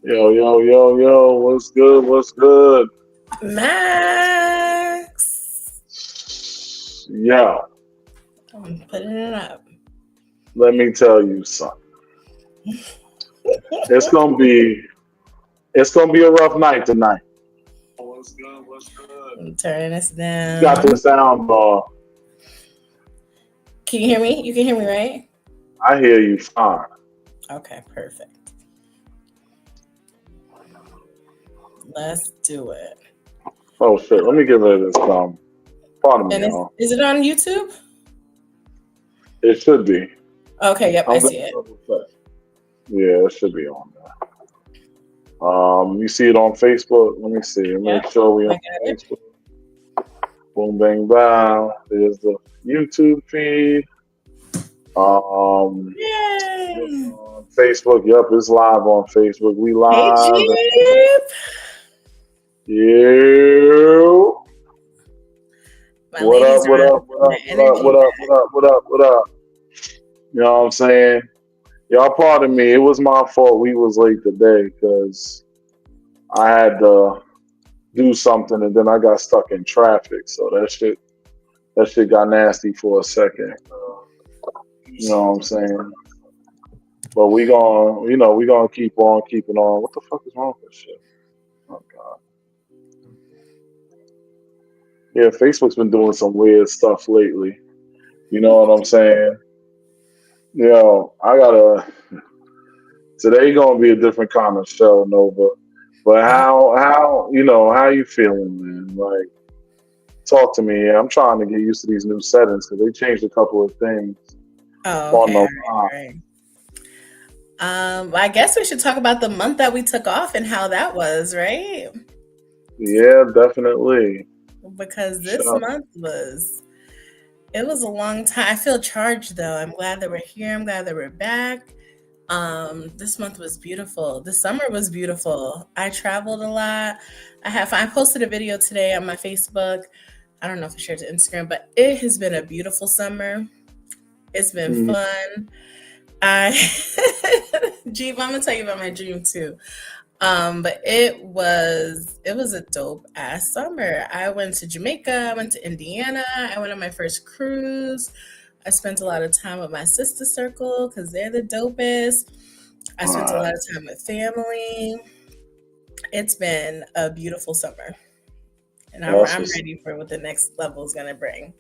Yo, yo, yo, yo, what's good? What's good? Max. Yeah, I'm putting it up. let me tell you something. It's gonna be it's gonna be a rough night tonight. What's good? What's good? I'm turning this You got the down. sound bar. Can you hear me? You can hear me, right? I hear you fine. Okay, perfect. Let's do it. Oh shit, let me get rid of this pardon me, And y'all. is it on YouTube? It should be. Okay, yep, I I'm gonna see it. double check. Yeah, it should be on there. You see it on Facebook? Let me see. Yep, Make sure we I on got it. Facebook. Boom bang bow. There's the YouTube feed. Um Yay! Facebook, yep, it's live on Facebook. We Hey, live. Jeep. You. My What ladies up, are what on up, what the up, what up, energy what up, back. what up, what up, what up? You know what I'm saying? Y'all pardon me. It was my fault we was late today because I had to do something and then I got stuck in traffic. So that shit got nasty for a second. You know what I'm saying? But we gonna keep on keeping on. What the fuck is wrong with this shit? Oh god. Yeah, Facebook's been doing some weird stuff lately. You know what I'm saying? Yo, I gotta. Today gonna be a different kind of show, Nova. But Oh, how you feeling, man? Like, talk to me. I'm trying to get used to these new settings because they changed a couple of things oh, on okay. the All line. right, all right. I guess we should talk about the month that we took off and how that was, right? Yeah, definitely. Because this Sure. month was it was a long time. I feel charged though. I'm glad that we're here. I'm glad that we're back. This month was beautiful. The summer was beautiful. I traveled a lot. I posted a video today on my Facebook. I don't know if I shared it to Instagram, but it has been a beautiful summer. It's been Mhm. fun. I Jeep, I'm gonna tell you about my dream too. But it was a dope ass summer. I went to Jamaica, I went to Indiana, I went on my first cruise. I spent a lot of time with my sister circle because they're the dopest. I All spent a right. lot of time with family. It's been a beautiful summer, and I'm That's I'm what's ready for what the next level is gonna bring.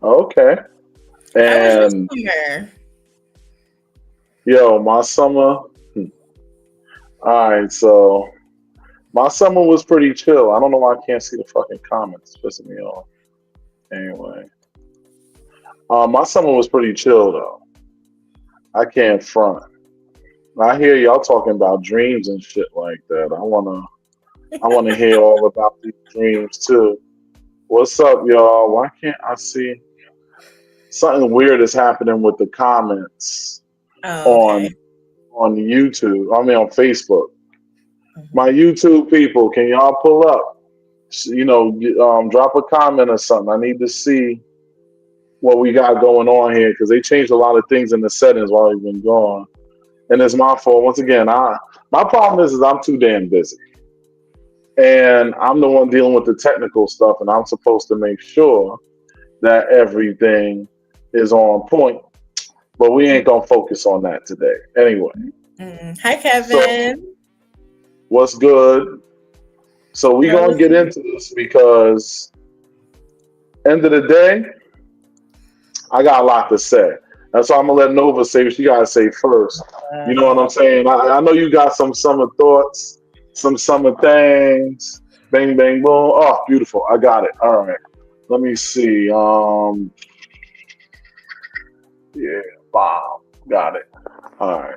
okay. How was your And summer? yo, my summer. All right, so my summer was pretty chill. I don't know why I can't see the fucking comments. It's pissing me off. Anyway, my summer was pretty chill though. I can't front. I hear y'all talking about dreams and shit like that. I wanna hear all about these dreams too. What's up, y'all? Why can't I see something weird is happening with the comments Oh, okay. on on YouTube? I mean on Facebook. My Mhm. YouTube people, can y'all pull up? Drop a comment or something. I need to see what we got going on here because they changed a lot of things in the settings while we've been gone. And it's my fault. Once again, my problem is I'm too damn busy. And I'm the one dealing with the technical stuff, and I'm supposed to make sure that everything is on point. But we ain't gonna focus on that today. Anyway, Hi, so Kevin. what's good? So we How gonna was get into this because end of the day, I got a lot to say. That's why I'm gonna let Nova say what she gotta say first. You know what uh, I'm saying? I know you got some summer thoughts, some summer things. Bang bang boom. Oh, beautiful. I got it. All right. Let me see. Yeah, bomb. Got it. All right.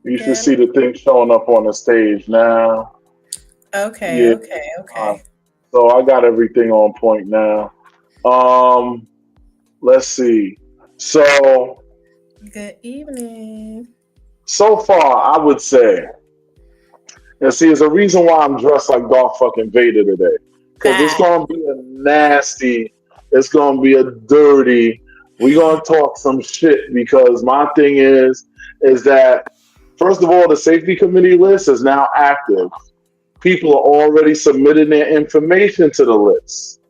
You should Got see it. the thing showing up on the stage now. Okay, Yeah. okay, Uh, okay. so I got everything on point now. Um, let's see. So Good evening. so far, I would say, and see, there's a reason why I'm dressed like Darth fucking Vader today, because it's Bye. gonna be a nasty, it's gonna be a dirty. We gonna talk some shit because my thing is that First of all, the safety committee list is now active. People are already submitting their information to the list.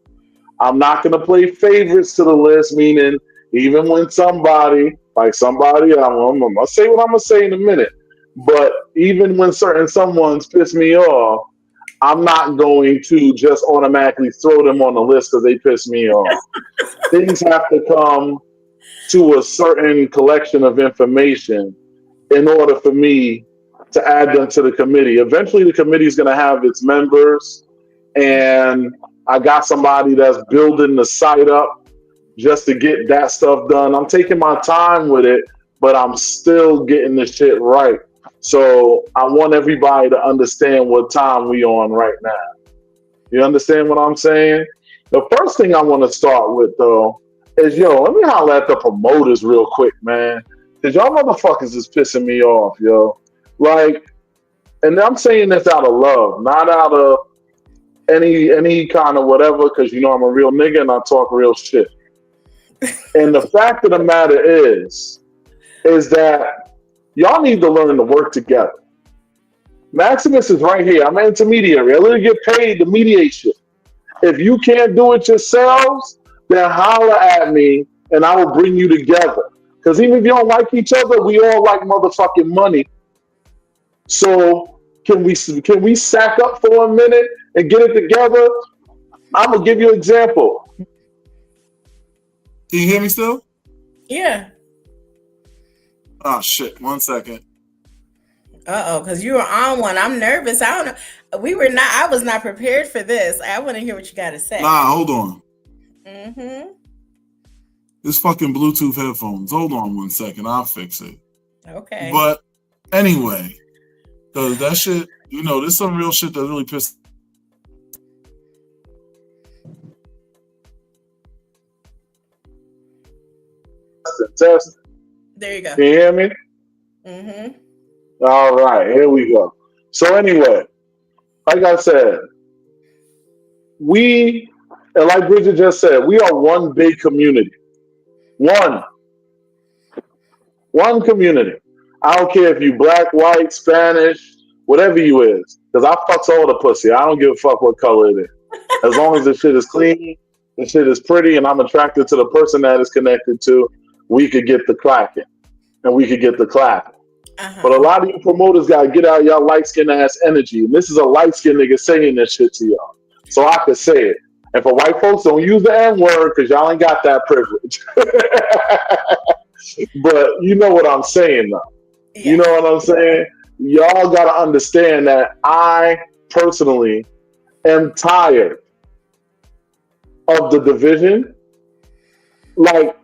I'm not going to play favorites to the list, meaning even when somebody, I'm going to say what I'm going to say in a minute, but even when someone's pissed me off, I'm not going to just automatically throw them on the list because they piss me off. Things have to come to a certain collection of information in order for me to add them to the committee. Eventually, the committee is going to have its members, and I got somebody that's building the site up just to get that stuff done. I'm taking my time with it, but I'm still getting the shit right. So I want everybody to understand what time we on right now. You understand what I'm saying? The first thing I want to start with, though, is, let me holler at the promoters real quick, man. Because y'all motherfuckers is pissing me off, yo. Like, and I'm saying this out of love, not out of any kind of whatever, because I'm a real nigga and I talk real shit. And the fact of the matter is that y'all need to learn to work together. Maximus is right here. I'm an intermediary. I literally get paid to mediate shit. If you can't do it yourselves, then holler at me and I will bring you together. Because even if you don't like each other, we all like motherfucking money. So can we sack up for a minute and get it together? I'm gonna give you an example. Can you hear me still? Yeah. Oh shit! 1 second. Because you were on one. I'm nervous. I don't know. I was not prepared for this. I want to hear what you got to say. Nah, hold on. Mm-hmm. This fucking Bluetooth headphones. Hold on 1 second. I'll fix it. Okay. But anyway, because that shit, there's some real shit that really pissed. Test. There you go. Can you hear me? Mm-hmm. All right, here we go. So anyway, like I said, and like Bridget just said, we are one big community. One community. I don't care if you black, white, Spanish, whatever you is, because I fucks all the pussy. I don't give a fuck what color it is. As long as the shit is clean, the shit is pretty, and I'm attracted to the person that is connected to, we could get the clacking and we could get the clapping. Uh-huh. But a lot of you promoters gotta get out y'all light skin ass energy. And this is a light skin nigga saying this shit to y'all. So I could say it. And for white folks, don't use the N-word because y'all ain't got that privilege. But you know what I'm saying though. Yeah. You know what I'm saying? Y'all gotta understand that I personally am tired of the division. Like,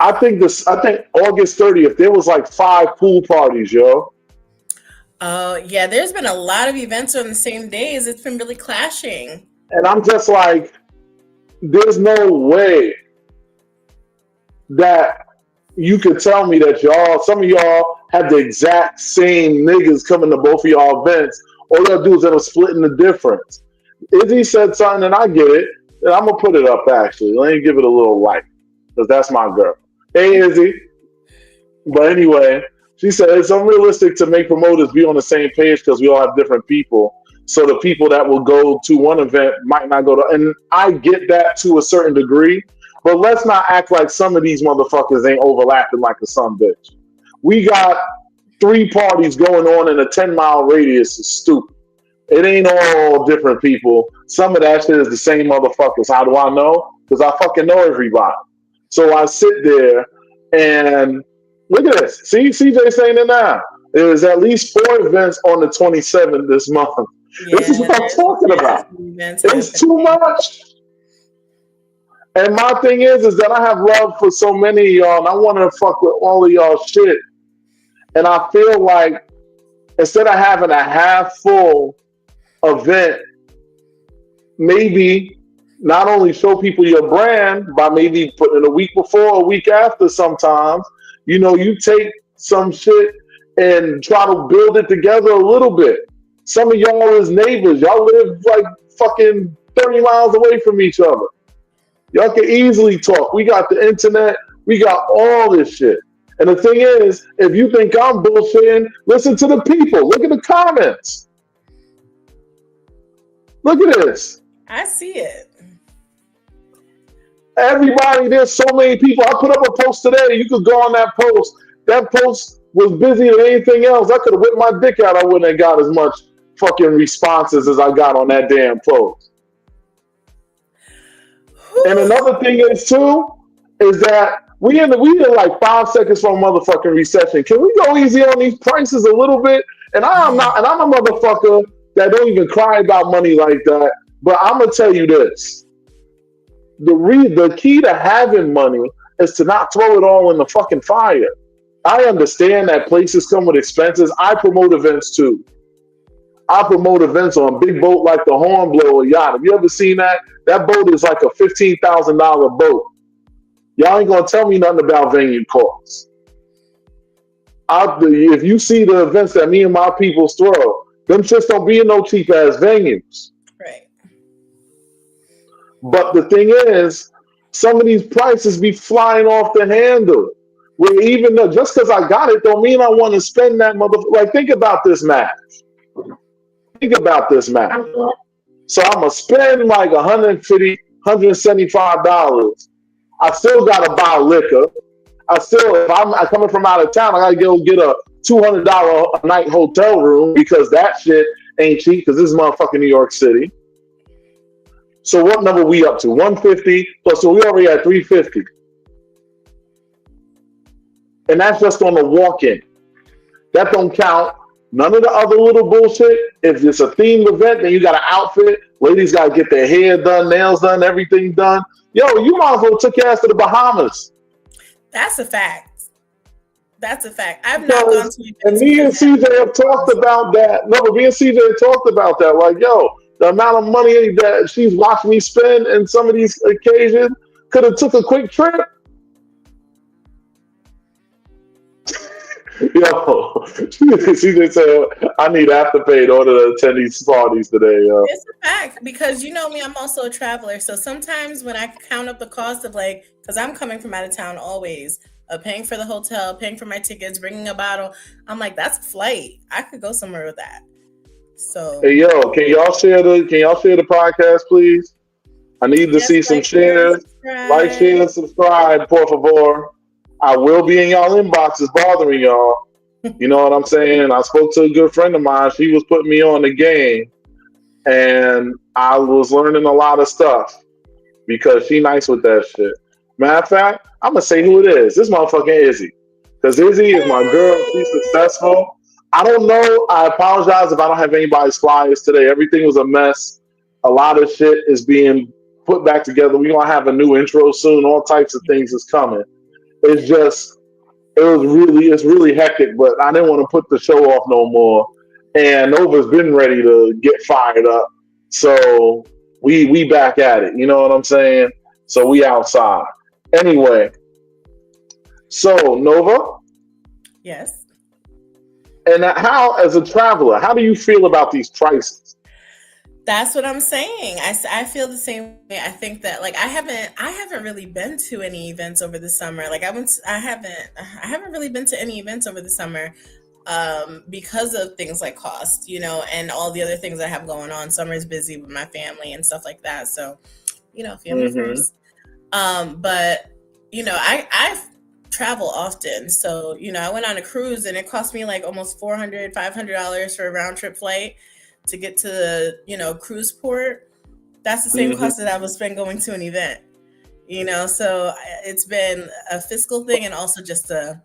I think August 30th, there was like 5 pool parties, yo. Oh, yeah, there's been a lot of events on the same days. It's been really clashing. And I'm just like, there's no way that you could tell me that some of y'all have the exact same niggas coming to both of y'all events. All y'all do is end up splitting the difference. Izzy said something, and I get it. And I'm going to put it up, actually. Let me give it a little like, because that's my girl. Hey, Izzy. But anyway, she said it's unrealistic to make promoters be on the same page because we all have different people. So the people that will go to one event might not go to, and I get that to a certain degree, but let's not act like some of these motherfuckers ain't overlapping like a son bitch. We got 3 parties going on in a 10-mile radius. It's stupid. It ain't all different people. Some of that shit is the same motherfuckers. How do I know? Because I fucking know everybody. So I sit there and look at this. See, CJ saying it now. There was at least 4 events on the 27th this month. Yeah, this is what I'm talking about. It's too much. And my thing is that I have love for so many of y'all, and I want to fuck with all of y'all shit. And I feel like instead of having a half full event, maybe not only show people your brand by maybe putting it a week before, a week after sometimes, you take some shit and try to build it together a little bit. Some of y'all is neighbors. Y'all live like fucking 30 miles away from each other. Y'all can easily talk. We got the internet. We got all this shit. And the thing is, if you think I'm bullshitting, listen to the people. Look at the comments. Look at this. I see it. Everybody, there's so many people. I put up a post today. You could go on that post. That post was busy than anything else. I could have whipped my dick out. I wouldn't have got as much fucking responses as I got on that damn post. And another thing is too, is that we in like 5 seconds from a motherfucking recession. Can we go easy on these prices a little bit? And I'm a motherfucker that don't even cry about money like that. But I'm gonna tell you this: the key to having money is to not throw it all in the fucking fire. I understand that places come with expenses. I promote events too. I promote events on a big boat like the Hornblower yacht. Have you ever seen that? That boat is like a $15,000 boat. Y'all ain't gonna tell me nothing about venue costs. If you see the events that me and my people throw, them shits don't be in no cheap ass venues. Right. But the thing is, some of these prices be flying off the handle. Where even though just because I got it don't mean I want to spend that motherfucker. Like, think about this math. Think about this math. So I'm gonna spend like $150, $175. I still gotta buy liquor. If I'm coming from out of town, I gotta go get a $200 a night hotel room because that shit ain't cheap because this is motherfucking New York City. So what number we up to? 150 plus, so we already at 350. And that's just on the walk-in. That don't count none of the other little bullshit. If it's a themed event, then you got an outfit. Ladies got to get their hair done, nails done, everything done. Yo, you might as well took your ass to the Bahamas. That's a fact. That's a fact. I've not gone to events. And me and CJ have talked about that. No, but me and CJ have talked about that. Like, yo, the amount of money that she's watched me spend in some of these occasions could have took a quick trip. Yo, CJ said, I need Afterpay in order to attend these parties today. Yo. It's a fact because you know me, I'm also a traveler. So sometimes when I count up the cost of like, because I'm coming from out of town always, paying for the hotel, paying for my tickets, bringing a bottle, I'm like, that's a flight. I could go somewhere with that. So hey, yo, can y'all share the podcast, please? I need to see some shares. Like, share, and subscribe, por favor. I will be in y'all inboxes bothering y'all. You know what I'm saying? I spoke to a good friend of mine. She was putting me on the game. And I was learning a lot of stuff because she nice with that shit. Matter of fact, I'm going to say who it is. This motherfucking Izzy. Because Izzy is my girl. She's successful. I don't know. I apologize if I don't have anybody's flyers today. Everything was a mess. A lot of shit is being put back together. We're going to have a new intro soon. All types of things is coming. It's really hectic, but I didn't want to put the show off no more. And Nova's been ready to get fired up. So we back at it. You know what I'm saying? So we outside. Anyway. So Nova? Yes. And how, as a traveler, how do you feel about these prices? That's what I'm saying. I feel the same way. I think that like I haven't really been to any events over the summer. Like I haven't really been to any events over the summer because of things like cost, you know, and all the other things I have going on. Summer's busy with my family and stuff like that. So, you know, family first. But you know, I travel often. So, you know, I went on a cruise and it cost me like almost $400, $500 for a round trip flight to get to the, you know, cruise port. That's the same cost that I would spend going to an event, you know? So it's been a fiscal thing and also just a,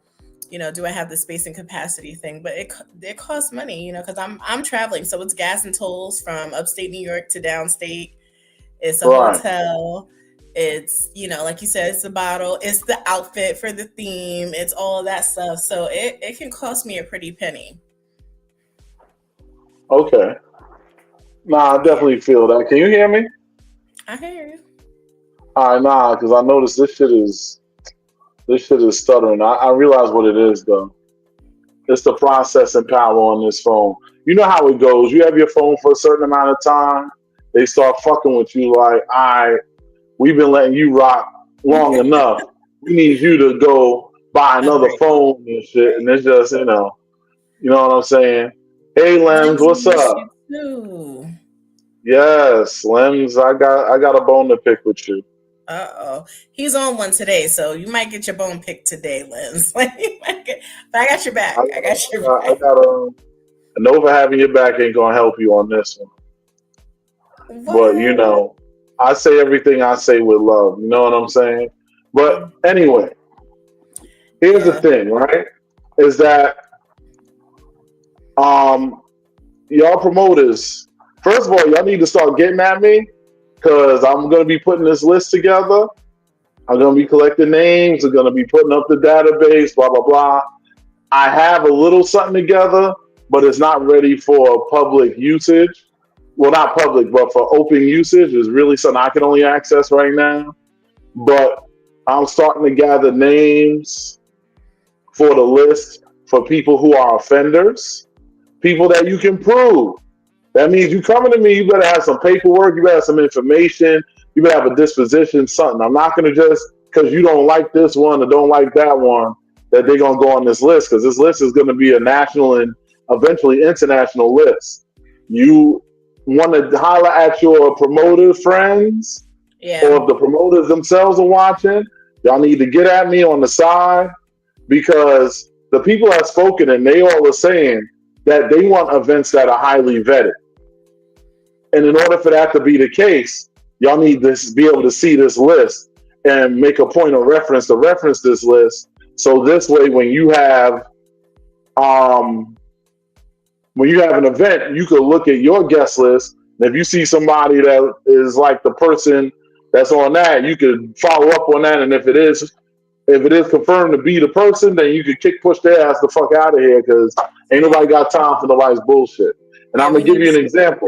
you know, do I have the space and capacity thing? But it costs money, you know, because I'm traveling. So it's gas and tolls from upstate New York to downstate. It's a hotel. It's, you know, like you said, it's a bottle. It's the outfit for the theme. It's all of that stuff. So it can cost me a pretty penny. Okay. Nah, I definitely feel that. Can you hear me? I hear you. All right, nah, because I noticed this shit is stuttering. I realize what it is though. It's the processing power on this phone. You know how it goes. You have your phone for a certain amount of time. They start fucking with you like, all right, we've been letting you rock long enough. We need you to go by another Agreed. phone and shit, and it's just you know what I'm saying. Hey, Lems, Limbs, we what's miss up? you too. Yes, Lems, I got a bone to pick with you. Uh-oh. He's on one today, so you might get your bone picked today, Liz. Like, but I got your I back. I got, got your I back. got Nova having your back ain't gonna help you on this one. But What? I say everything I say with love. You know what I'm saying? But Mm, anyway, here's the yeah. thing, right? Is that um y'all promoters, first of all, y'all need to start getting at me because I'm gonna be putting this list together. I'm gonna be collecting names. I'm gonna be putting up the database. Blah blah blah. I have a little something together, but it's not ready for public usage. Well, not public, but for open usage. It's really something I can only access right now. But I'm starting to gather names for the list for people who are offenders, people that you can prove. That means you coming to me, you better have some paperwork, you better have some information, you better have a disposition, something. I'm not going to just, because you don't like this one or don't like that one, that they're going to go on this list, because this list is going to be a national and eventually international list. You want to holler at your promoter friends, or Yeah. if the promoters themselves are watching, y'all need to get at me on the side because the people have spoken and they all are saying that they want events that are highly vetted. And in order for that to be the case, y'all need to be able to see this list and make a point of reference to reference this list. So this way, um, when you have an event, you could look at your guest list. And if you see somebody that is like the person that's on that, you could follow up on that. And if it is confirmed to be the person, then you could kick push their ass the fuck out of here because ain't nobody got time for nobody's bullshit. And Yeah, I'm we gonna give need you an to. example.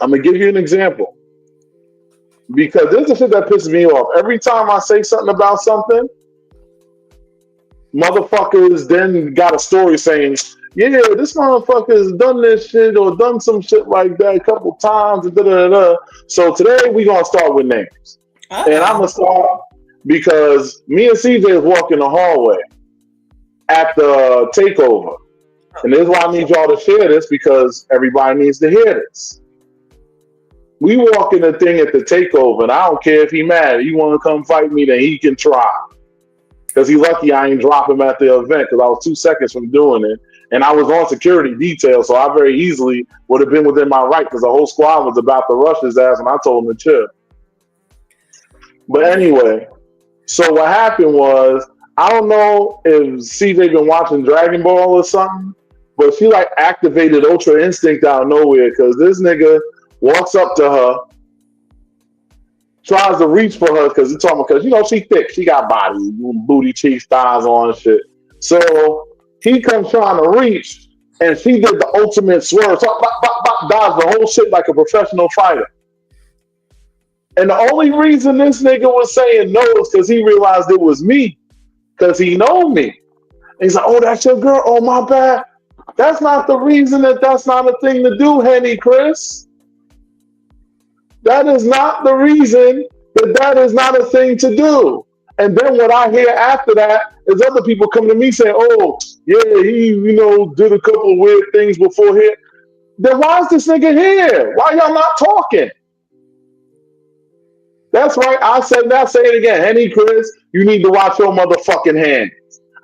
I'm gonna give you an example because this is the shit that pisses me off. Every time I say something about something, motherfuckers then got a story saying, "Yeah, this motherfucker's done this shit or done some shit like that a couple times." And da da da. So today we gonna start with names, and I'm Uh-oh. gonna start because me and CJ is walking the hallway at the takeover, and this is why I need y'all to share this because everybody needs to hear this. We walk in the thing at the takeover, and I don't care if he mad. He want to come fight me, then he can try. Because he lucky I ain't drop him at the event because I was 2 seconds from doing it. And I was on security detail, so I very easily would have been within my right because the whole squad was about to rush his ass and I told him to chill. But anyway, so what happened was, I don't know if CJ been watching Dragon Ball or something, but she like activated Ultra Instinct out of nowhere because this nigga walks up to her, tries to reach for her because she thick, she got body, booty, cheeks, thighs on and shit. So he comes trying to reach, and she did the ultimate swerve, so, dodged the whole shit like a professional fighter. And the only reason this nigga was saying no is because he realized it was me, because he know me. And he's like, "Oh, that's your girl. Oh, my bad." That's not the reason that's not a thing to do, Henny Chris. That is not the reason that is not a thing to do. And then what I hear after that is other people come to me saying, "Oh, yeah, he, did a couple of weird things before here." Then why is this nigga here? Why y'all not talking? That's right. I said that. Say it again. Henny Chris, you need to watch your motherfucking hands.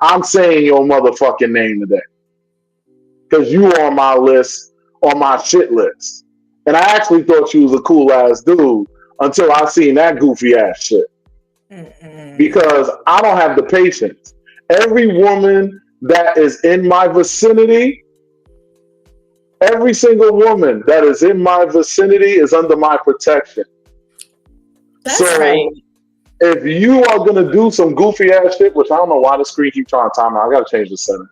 I'm saying your motherfucking name today. Because you on my list, on my shit list. And I actually thought you was a cool ass dude until I seen that goofy ass shit. Mm-mm. Because I don't have the patience. Every woman that is in my vicinity, every single woman that is in my vicinity is under my protection. That's right. So if you are gonna do some goofy ass shit, which I don't know why the screen keeps trying to time out, I gotta change the setting.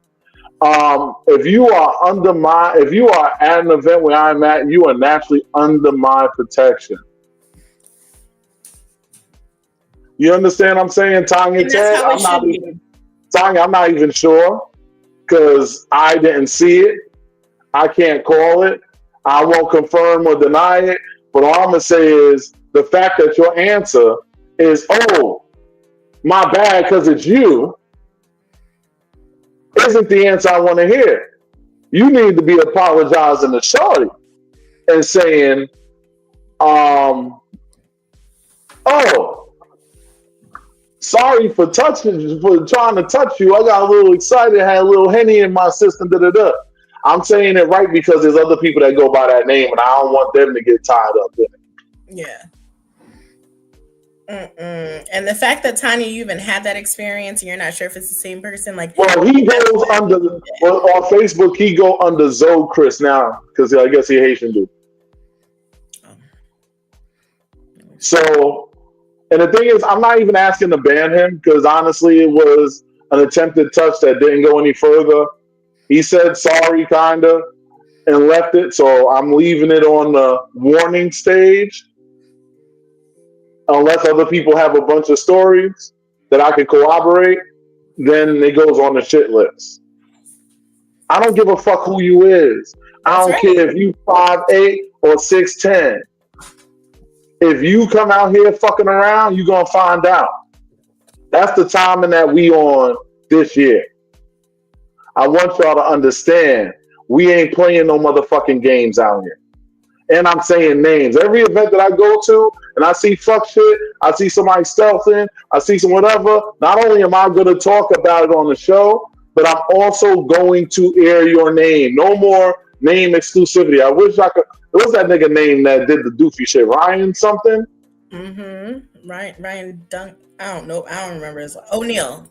If you are at an event where I'm at, you are naturally under my protection. You understand what I'm saying, Tanya And that's Ted? how it should be. Tanya, I'm not even sure because I didn't see it. I can't call it. I won't confirm or deny it. But all I'm gonna say is the fact that your answer is, "Oh, my bad because it's you isn't the answer I want to hear. You need to be apologizing to Shorty and saying, oh, sorry for trying to touch you. I got a little excited, had a little Henny in my system, da-da-da. I'm saying it right because there's other people that go by that name, and I don't want them to get tied up in it. Yeah. And the fact that Tanya, you even had that experience and you're not sure if it's the same person, like, well, he goes under on Facebook. He go under Zoe Chris now because I guess he Haitian dude. So, and the thing is, I'm not even asking to ban him because honestly, it was an attempted touch that didn't go any further. He said sorry, kinda, and left it. So I'm leaving it on the warning stage. Unless other people have a bunch of stories that I can corroborate, then it goes on the shit list. I don't give a fuck who you is. I don't care if you 5'8" or 6'10". If you come out here fucking around, you gonna find out. That's the timing that we on this year. I want y'all to understand, we ain't playing no motherfucking games out here. And I'm saying names. Every event that I go to and I see fuck shit, I see somebody stealthing, I see some whatever, not only am I going to talk about it on the show, but I'm also going to air your name. No more name exclusivity. I wish I could. What was that nigga name that did the doofy shit? Ryan something? Mm-hmm. Ryan Dunk. I don't know. I don't remember his O'Neal.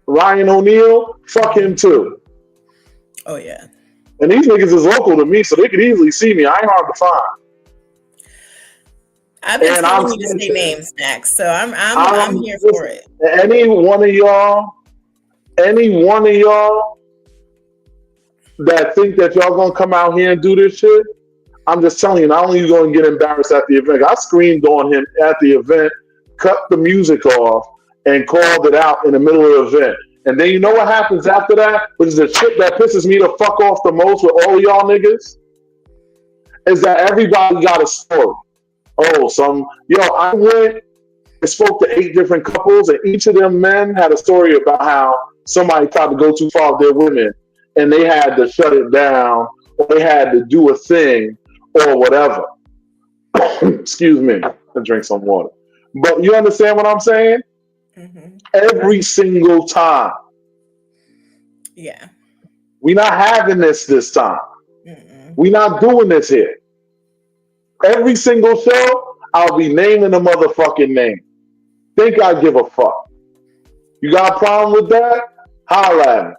Ryan O'Neal? Fuck him too. Oh, yeah. And these niggas is local to me, so they could easily see me. I ain't hard to find. I've been telling you to say names next, so I'm here for it. Any one of y'all that think that y'all gonna come out here and do this shit, I'm just telling you, not only are you gonna get embarrassed at the event. I screamed on him at the event, cut the music off, and called it out in the middle of the event. And then you know what happens after that, which is the shit that pisses me the fuck off the most with all y'all niggas, is that everybody got a story. I went and spoke to 8 different couples, and each of them men had a story about how somebody tried to go too far with their women, and they had to shut it down, or they had to do a thing, or whatever. Excuse me, I drink some water. But you understand what I'm saying? Mm-hmm. Every single time. Yeah. We're not having this time. We're not doing this here. Every single show, I'll be naming a motherfucking name. Think I give a fuck. You got a problem with that? Holla at me.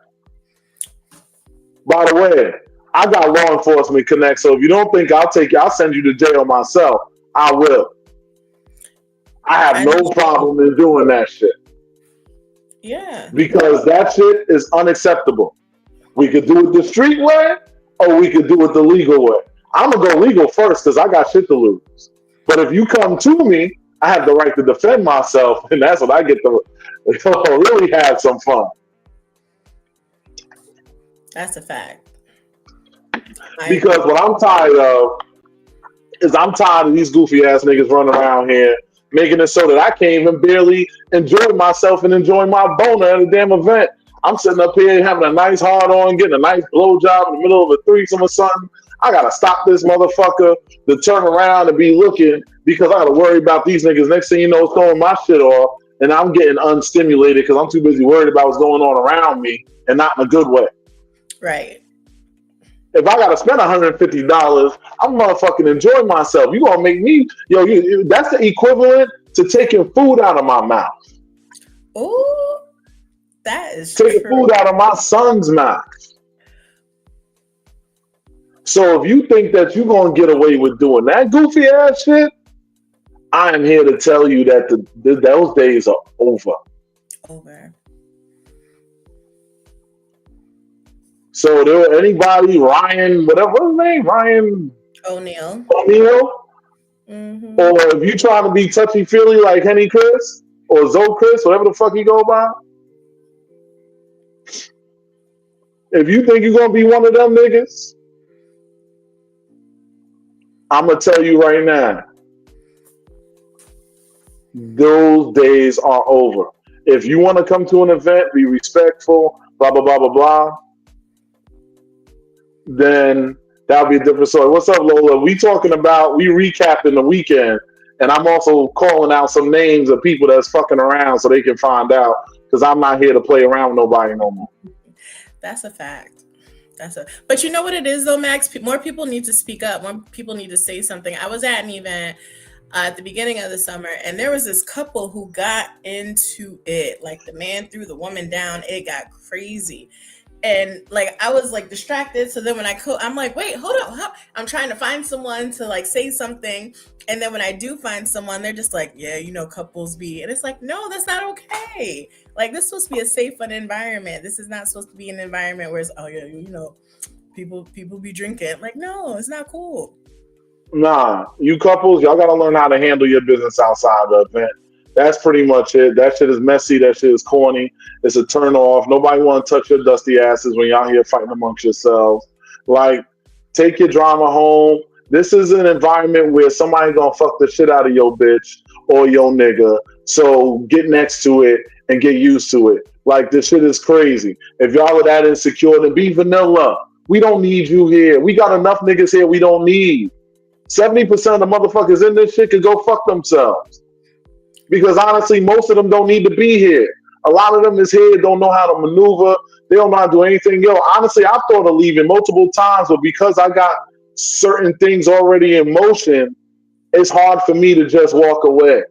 By the way, I got law enforcement connect, so if you don't think I'll send you to jail myself, I will. I have no problem in doing that shit. Yeah. Because that shit is unacceptable. We could do it the street way, or we could do it the legal way. I'm going to go legal first because I got shit to lose. But if you come to me, I have the right to defend myself, and that's when I get to really have some fun. That's a fact. Because what I'm tired of is I'm tired of these goofy ass niggas running around here making it so that I can't even barely enjoy myself and enjoy my boner at a damn event. I'm sitting up here having a nice hard on, getting a nice blowjob in the middle of a threesome or something. I gotta stop this motherfucker to turn around and be looking because I gotta worry about these niggas. Next thing you know, it's throwing my shit off, and I'm getting unstimulated because I'm too busy worried about what's going on around me and not in a good way. Right. If I gotta spend $150, I'm motherfucking enjoy myself. You gonna make me, that's the equivalent to taking food out of my mouth. Ooh, that is taking food out of my son's mouth. So if you think that you're gonna get away with doing that goofy ass shit, I am here to tell you that those days are over. Over. So there anybody, Ryan, whatever his name, Ryan O'Neal. Mm-hmm. Or if you trying to be touchy-feely like Henny Chris or Zoe Chris, whatever the fuck you go by, if you think you're gonna be one of them niggas, I'm gonna tell you right now, Those days are over. If you want to come to an event, be respectful, blah blah blah blah blah, then that'll be a different story. What's up, Lola? We recapping the weekend, and I'm also calling out some names of people that's fucking around so they can find out because I'm not here to play around with nobody no more. That's a fact. But you know what it is though, Max? More people need to speak up. More people need to say something. I was at an event at the beginning of the summer, and there was this couple who got into it. Like the man threw the woman down. It got crazy. And like I was like distracted, so then when I'm like, wait, hold up, I'm trying to find someone to like say something, and then when I do find someone, they're just like, yeah, couples be, and it's like, no, that's not okay. Like this is supposed to be a safe, fun environment. This is not supposed to be an environment where it's, oh yeah, people be drinking. Like no, it's not cool. Nah, you couples, y'all gotta learn how to handle your business outside the event. That's pretty much it. That shit is messy. That shit is corny. It's a turn off. Nobody want to touch your dusty asses when y'all here fighting amongst yourselves. Like, take your drama home. This is an environment where somebody gonna fuck the shit out of your bitch or your nigga. So get next to it and get used to it. Like, this shit is crazy. If y'all are that insecure, then be vanilla. We don't need you here. We got enough niggas here we don't need. 70% of the motherfuckers in this shit could go fuck themselves. Because honestly, most of them don't need to be here. A lot of them is here, don't know how to maneuver. They don't know how to do anything. Yo, honestly, I've thought of leaving multiple times, but because I got certain things already in motion, it's hard for me to just walk away.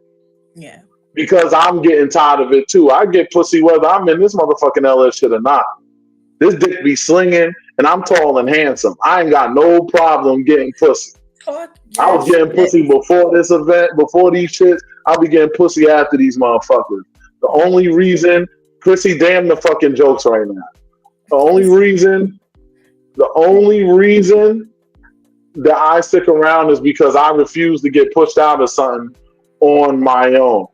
Yeah. Because I'm getting tired of it too. I get pussy whether I'm in this motherfucking LS shit or not. This dick be slinging, and I'm tall and handsome. I ain't got no problem getting pussy. I was getting pussy before this event, before these shits. I'll be getting pussy after these motherfuckers. The only reason, Chrissy, damn the fucking jokes right now. The only reason that I stick around is because I refuse to get pushed out of something on my own.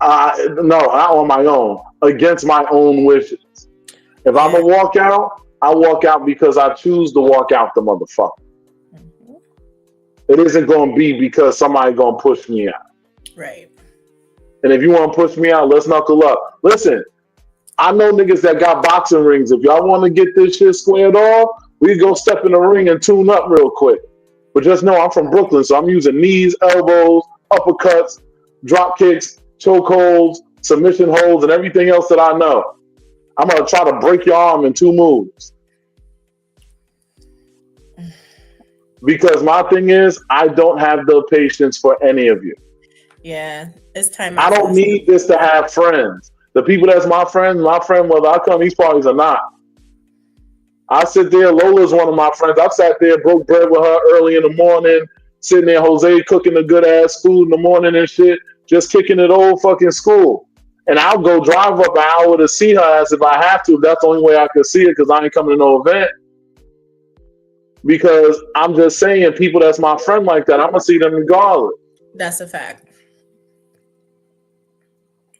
No, not on my own. Against my own wishes. If I'm gonna walk out, I walk out because I choose to walk out the motherfucker. Mm-hmm. It isn't going to be because somebody going to push me out. Right. And if you want to push me out, let's knuckle up. Listen, I know niggas that got boxing rings. If y'all want to get this shit squared off, we go step in the ring and tune up real quick. But just know I'm from Brooklyn, so I'm using knees, elbows, uppercuts, drop kicks, chokeholds, submission holds, and everything else that I know. I'm going to try to break your arm in 2 moves. Because my thing is, I don't have the patience for any of you. Yeah, it's time. I don't need this to have friends. The people that's my friend, whether I come these parties or not. I sit there, Lola's one of my friends. I've sat there, broke bread with her early in the morning, sitting there, Jose cooking the good ass food in the morning and shit, just kicking it old fucking school. And I'll go drive up an hour to see her as if I have to. If that's the only way I can see it because I ain't coming to no event. Because I'm just saying, people that's my friend like that, I'm going to see them regardless. That's a fact.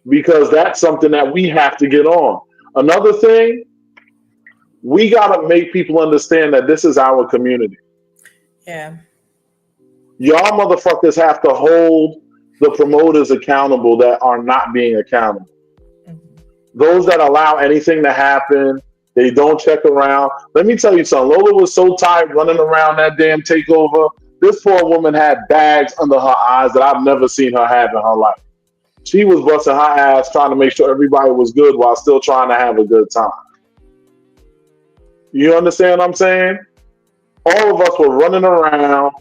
Because that's something that we have to get on. Another thing, we got to make people understand that this is our community. Yeah. Y'all motherfuckers have to hold the promoters accountable that are not being accountable. Mm-hmm. Those that allow anything to happen, they don't check around. Let me tell you something. Lola was so tired running around that damn takeover. This poor woman had bags under her eyes that I've never seen her have in her life. She was busting her ass trying to make sure everybody was good while still trying to have a good time. You understand what I'm saying? All of us were running around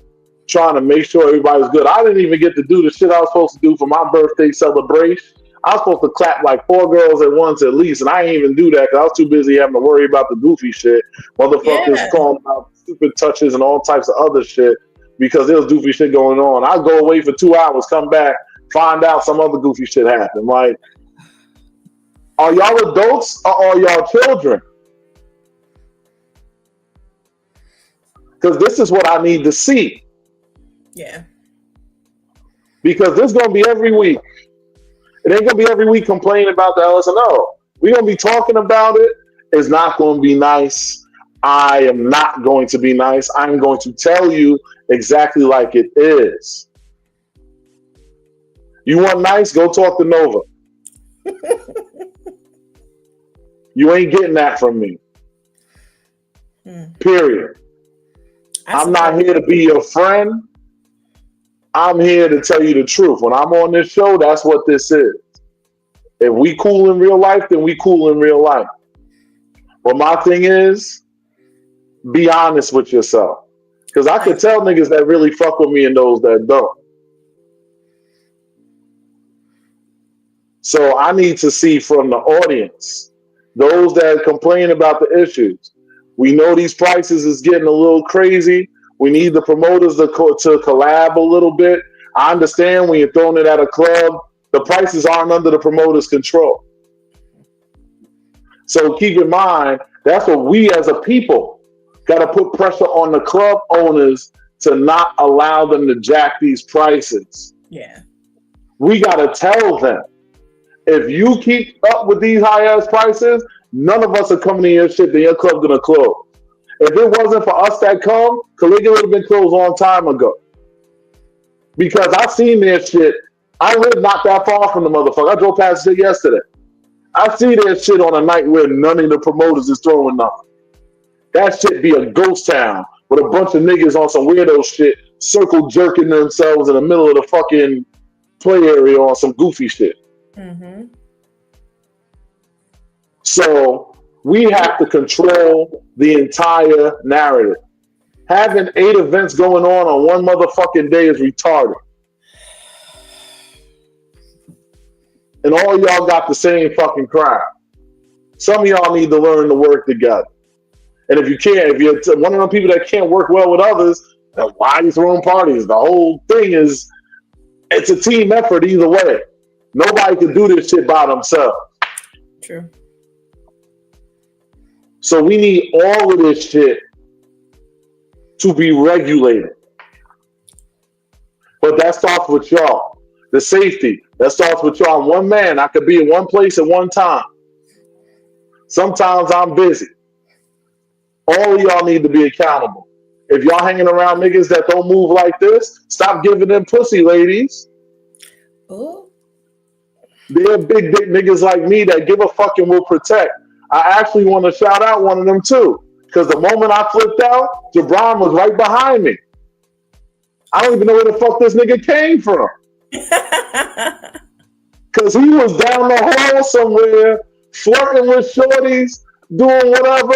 trying to make sure everybody's good. I didn't even get to do the shit I was supposed to do for my birthday celebration. I was supposed to clap like 4 girls at once at least, and I didn't even do that because I was too busy having to worry about the goofy shit. Motherfuckers calling out stupid touches and all types of other shit because there was goofy shit going on. I'd go away for 2 hours, come back, find out some other goofy shit happened. Like, are y'all adults or are y'all children? Because this is what I need to see. Yeah. Because this is going to be every week. It ain't going to be every week complaining about the LSNO. We're going to be talking about it. It's not going to be nice. I am not going to be nice. I'm going to tell you exactly like it is. You want nice? Go talk to Nova. You ain't getting that from me. Period. I'm not here to be your friend. I'm here to tell you the truth. When I'm on this show, that's what this is. If we cool in real life, then we cool in real life. But my thing is, be honest with yourself. Because I could tell niggas that really fuck with me and those that don't. So I need to see from the audience, those that complain about the issues. We know these prices is getting a little crazy. We need the promoters to collab a little bit. I understand when you're throwing it at a club, the prices aren't under the promoter's control. So keep in mind, that's what we as a people got to put pressure on the club owners to not allow them to jack these prices. Yeah. We got to tell them, if you keep up with these high-ass prices, none of us are coming in your shit, then your club's going to close. If it wasn't for us that come, Caligula would have been closed a long time ago. Because I seen their shit. I live not that far from the motherfucker. I drove past it yesterday. I see their shit on a night where none of the promoters is throwing nothing. That shit be a ghost town with a bunch of niggas on some weirdo shit, circle jerking themselves in the middle of the fucking play area on some goofy shit. Mm-hmm. So we have to control the entire narrative. Having 8 events going on one motherfucking day is retarded. And all y'all got the same fucking crowd. Some of y'all need to learn to work together. And if you can't, if you're one of the people that can't work well with others, then why are you throwing parties? The whole thing is, it's a team effort either way. Nobody can do this shit by themselves. True. So we need all of this shit to be regulated. But that starts with y'all. The safety, that starts with y'all. One man, I could be in one place at one time. Sometimes I'm busy. All of y'all need to be accountable. If y'all hanging around niggas that don't move like this, stop giving them pussy, ladies. Ooh. They're big dick niggas like me that give a fuck and will protect. I actually want to shout out one of them too. Because the moment I flipped out, Jabron was right behind me. I don't even know where the fuck this nigga came from. Because he was down the hall somewhere, flirting with shorties, doing whatever.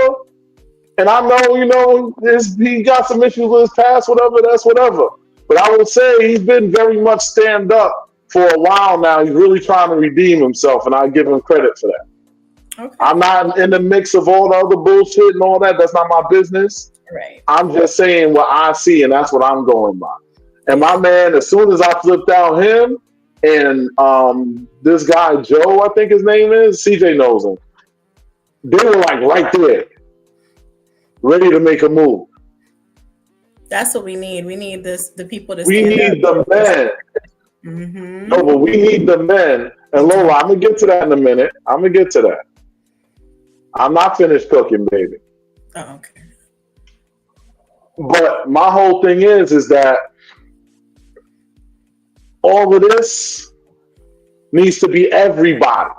And I know, you know, he got some issues with his past, whatever, that's whatever. But I would say he's been very much stand up for a while now. He's really trying to redeem himself, and I give him credit for that. Okay. I'm not in the mix of all the other bullshit and all that. That's not my business. Right. I'm just saying what I see, and that's what I'm going by. And my man, as soon as I flipped out him and this guy, Joe, I think his name is, CJ knows him. They were like right there, ready to make a move. That's what we need. We need the people to stand up. We need the men. Mm-hmm. No, but we need the men. And Lola, I'm going to get to that in a minute. I'm going to get to that. I'm not finished cooking, baby. Oh, okay. But my whole thing is that all of this needs to be everybody.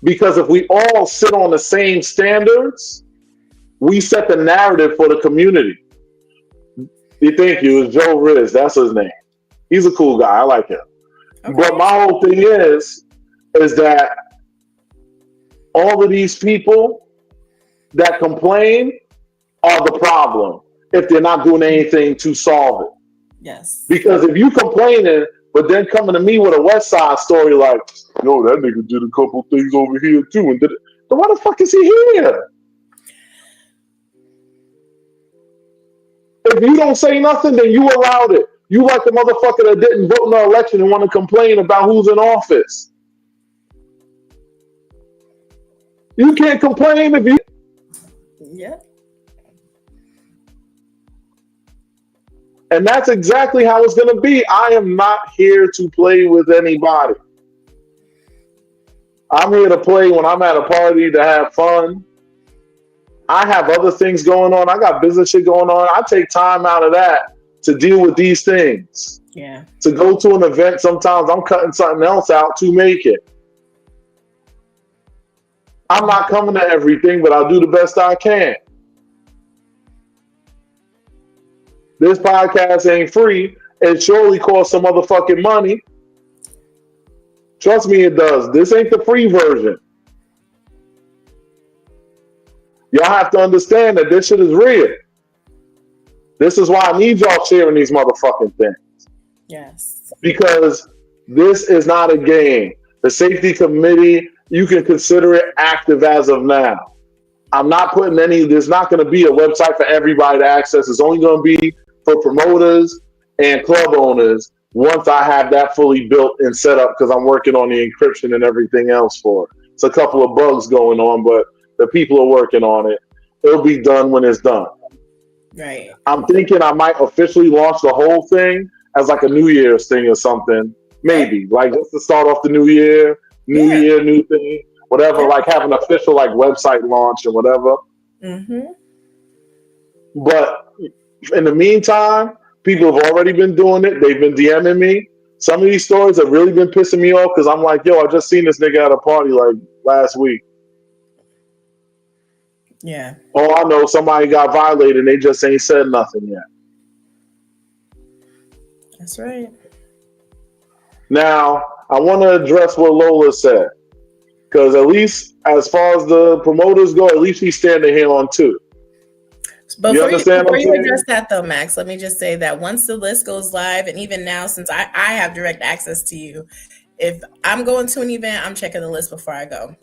Because if we all sit on the same standards, we set the narrative for the community. Thank you. It's Joe Riz. That's his name. He's a cool guy. I like him. Okay. But my whole thing is that all of these people that complain are the problem if they're not doing anything to solve it. Yes. Because if you complaining, but then coming to me with a West Side story like, yo, that nigga did a couple things over here too, and then why the fuck is he here? If you don't say nothing, then you allowed it. You like the motherfucker that didn't vote in the election and want to complain about who's in office. You can't complain if you... Yeah. And that's exactly how it's going to be. I am not here to play with anybody. I'm here to play when I'm at a party to have fun. I have other things going on. I got business shit going on. I take time out of that to deal with these things. Yeah. To go to an event, sometimes I'm cutting something else out to make it. I'm not coming to everything, but I'll do the best I can. This podcast ain't free. It surely costs some motherfucking money. Trust me, it does. This ain't the free version. Y'all have to understand that this shit is real. This is why I need y'all sharing these motherfucking things. Yes. Because this is not a game. The safety committee, you can consider it active as of now. I'm not putting there's not going to be a website for everybody to access. It's only going to be for promoters and club owners once I have that fully built and set up, because I'm working on the encryption and everything else for it. It's a couple of bugs going on, but the people are working on it. It'll be done when it's done. Right. I'm thinking I might officially launch the whole thing as like a New Year's thing or something. Maybe. Like just to start off the new year, new thing, whatever, like have an official like website launch or whatever. Mm-hmm. But in the meantime, people have already been doing it. They've been DMing me. Some of these stories have really been pissing me off because I'm like, yo, I just seen this nigga at a party like last week. Yeah. Oh, I know somebody got violated and they just ain't said nothing yet. That's right. Now, I want to address what Lola said. Because at least as far as the promoters go, at least she's standing here on two. Before you address that though, Max, let me just say that once the list goes live, and even now since I have direct access to you, if I'm going to an event, I'm checking the list before I go.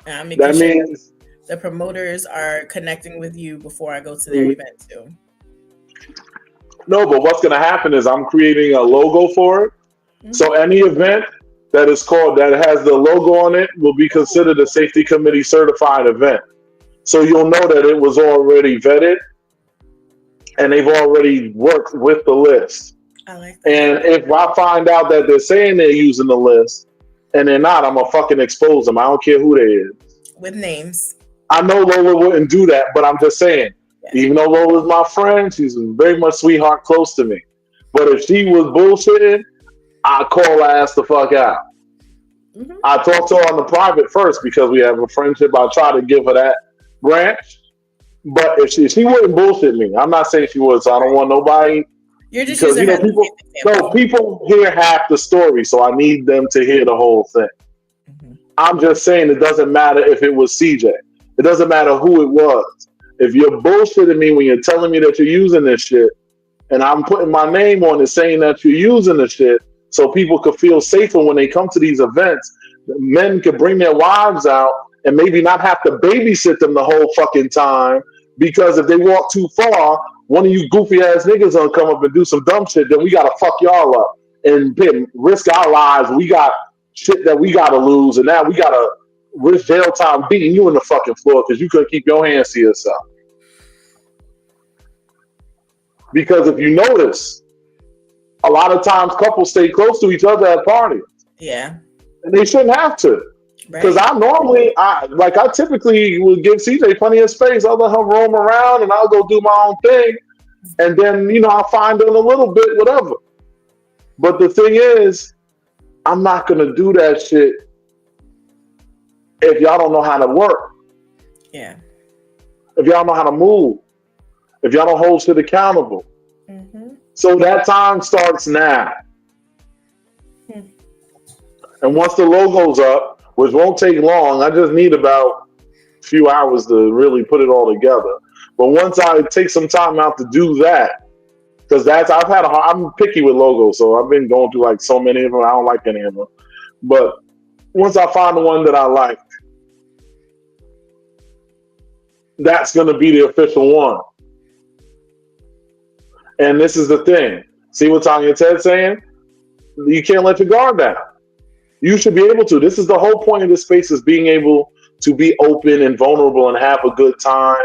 That means the promoters are connecting with you before I go to their event too. No, but what's going to happen is I'm creating a logo for it. Mm-hmm. So any event that is called, that has the logo on it, will be considered a safety committee certified event. So you'll know that it was already vetted and they've already worked with the list. I like that. And if I find out that they're saying they're using the list and they're not, I'm going to fucking expose them. I don't care who they is. With names. I know Lola wouldn't do that, but I'm just saying, even though Lola's my friend, she's very much sweetheart close to me. But if she was bullshitting, I'd call her ass the fuck out. Mm-hmm. I talked to her on the private first because we have a friendship. I try to give her that branch. But if she wouldn't bullshit me, I'm not saying she would, so I don't want nobody. You're just because, people hear half the story, so I need them to hear the whole thing. Mm-hmm. I'm just saying it doesn't matter if it was CJ. It doesn't matter who it was. If you're bullshitting me when you're telling me that you're using this shit, and I'm putting my name on it saying that you're using the shit, so people could feel safer when they come to these events, men could bring their wives out and maybe not have to babysit them the whole fucking time, because if they walk too far, one of you goofy ass niggas gonna come up and do some dumb shit, then we gotta fuck y'all up and risk our lives. We got shit that we gotta lose, and now we gotta risk jail time beating you in the fucking floor because you couldn't keep your hands to yourself. Because if you notice, a lot of times couples stay close to each other at parties. Yeah. And they shouldn't have to. Because I typically would give CJ plenty of space. I'll let her roam around and I'll go do my own thing. And then, I'll find her in a little bit, whatever. But the thing is, I'm not going to do that shit if y'all don't know how to work. Yeah. If y'all know how to move. If y'all don't hold shit accountable. Mm-hmm. So that time starts now. And once the logo's up, which won't take long, I just need about a few hours to really put it all together. But once I take some time out to do that, because I'm picky with logos, so I've been going through like so many of them. I don't like any of them. But once I find the one that I like, that's going to be the official one. And this is the thing. See what Tanya Ted's saying? You can't let your guard down. You should be able to. This is the whole point of this space, is being able to be open and vulnerable and have a good time,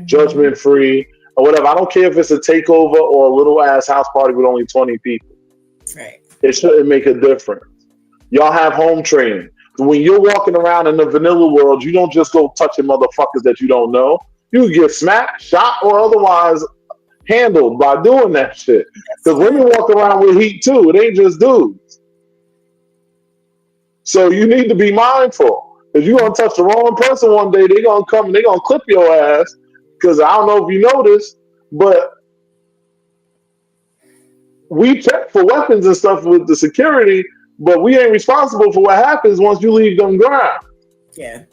judgment free, or whatever. I don't care if it's a takeover or a little ass house party with only 20 people. Right. It shouldn't make a difference. Y'all have home training. When you're walking around in the vanilla world, you don't just go touching motherfuckers that you don't know. You get smacked, shot, or otherwise handled by doing that shit. Because women walk around with heat too. It ain't just dudes. So you need to be mindful. If you're gonna touch the wrong person one day, they're gonna come and they're gonna clip your ass. Because I don't know if you noticed, but we check for weapons and stuff with the security, but we ain't responsible for what happens once you leave them ground. Yeah.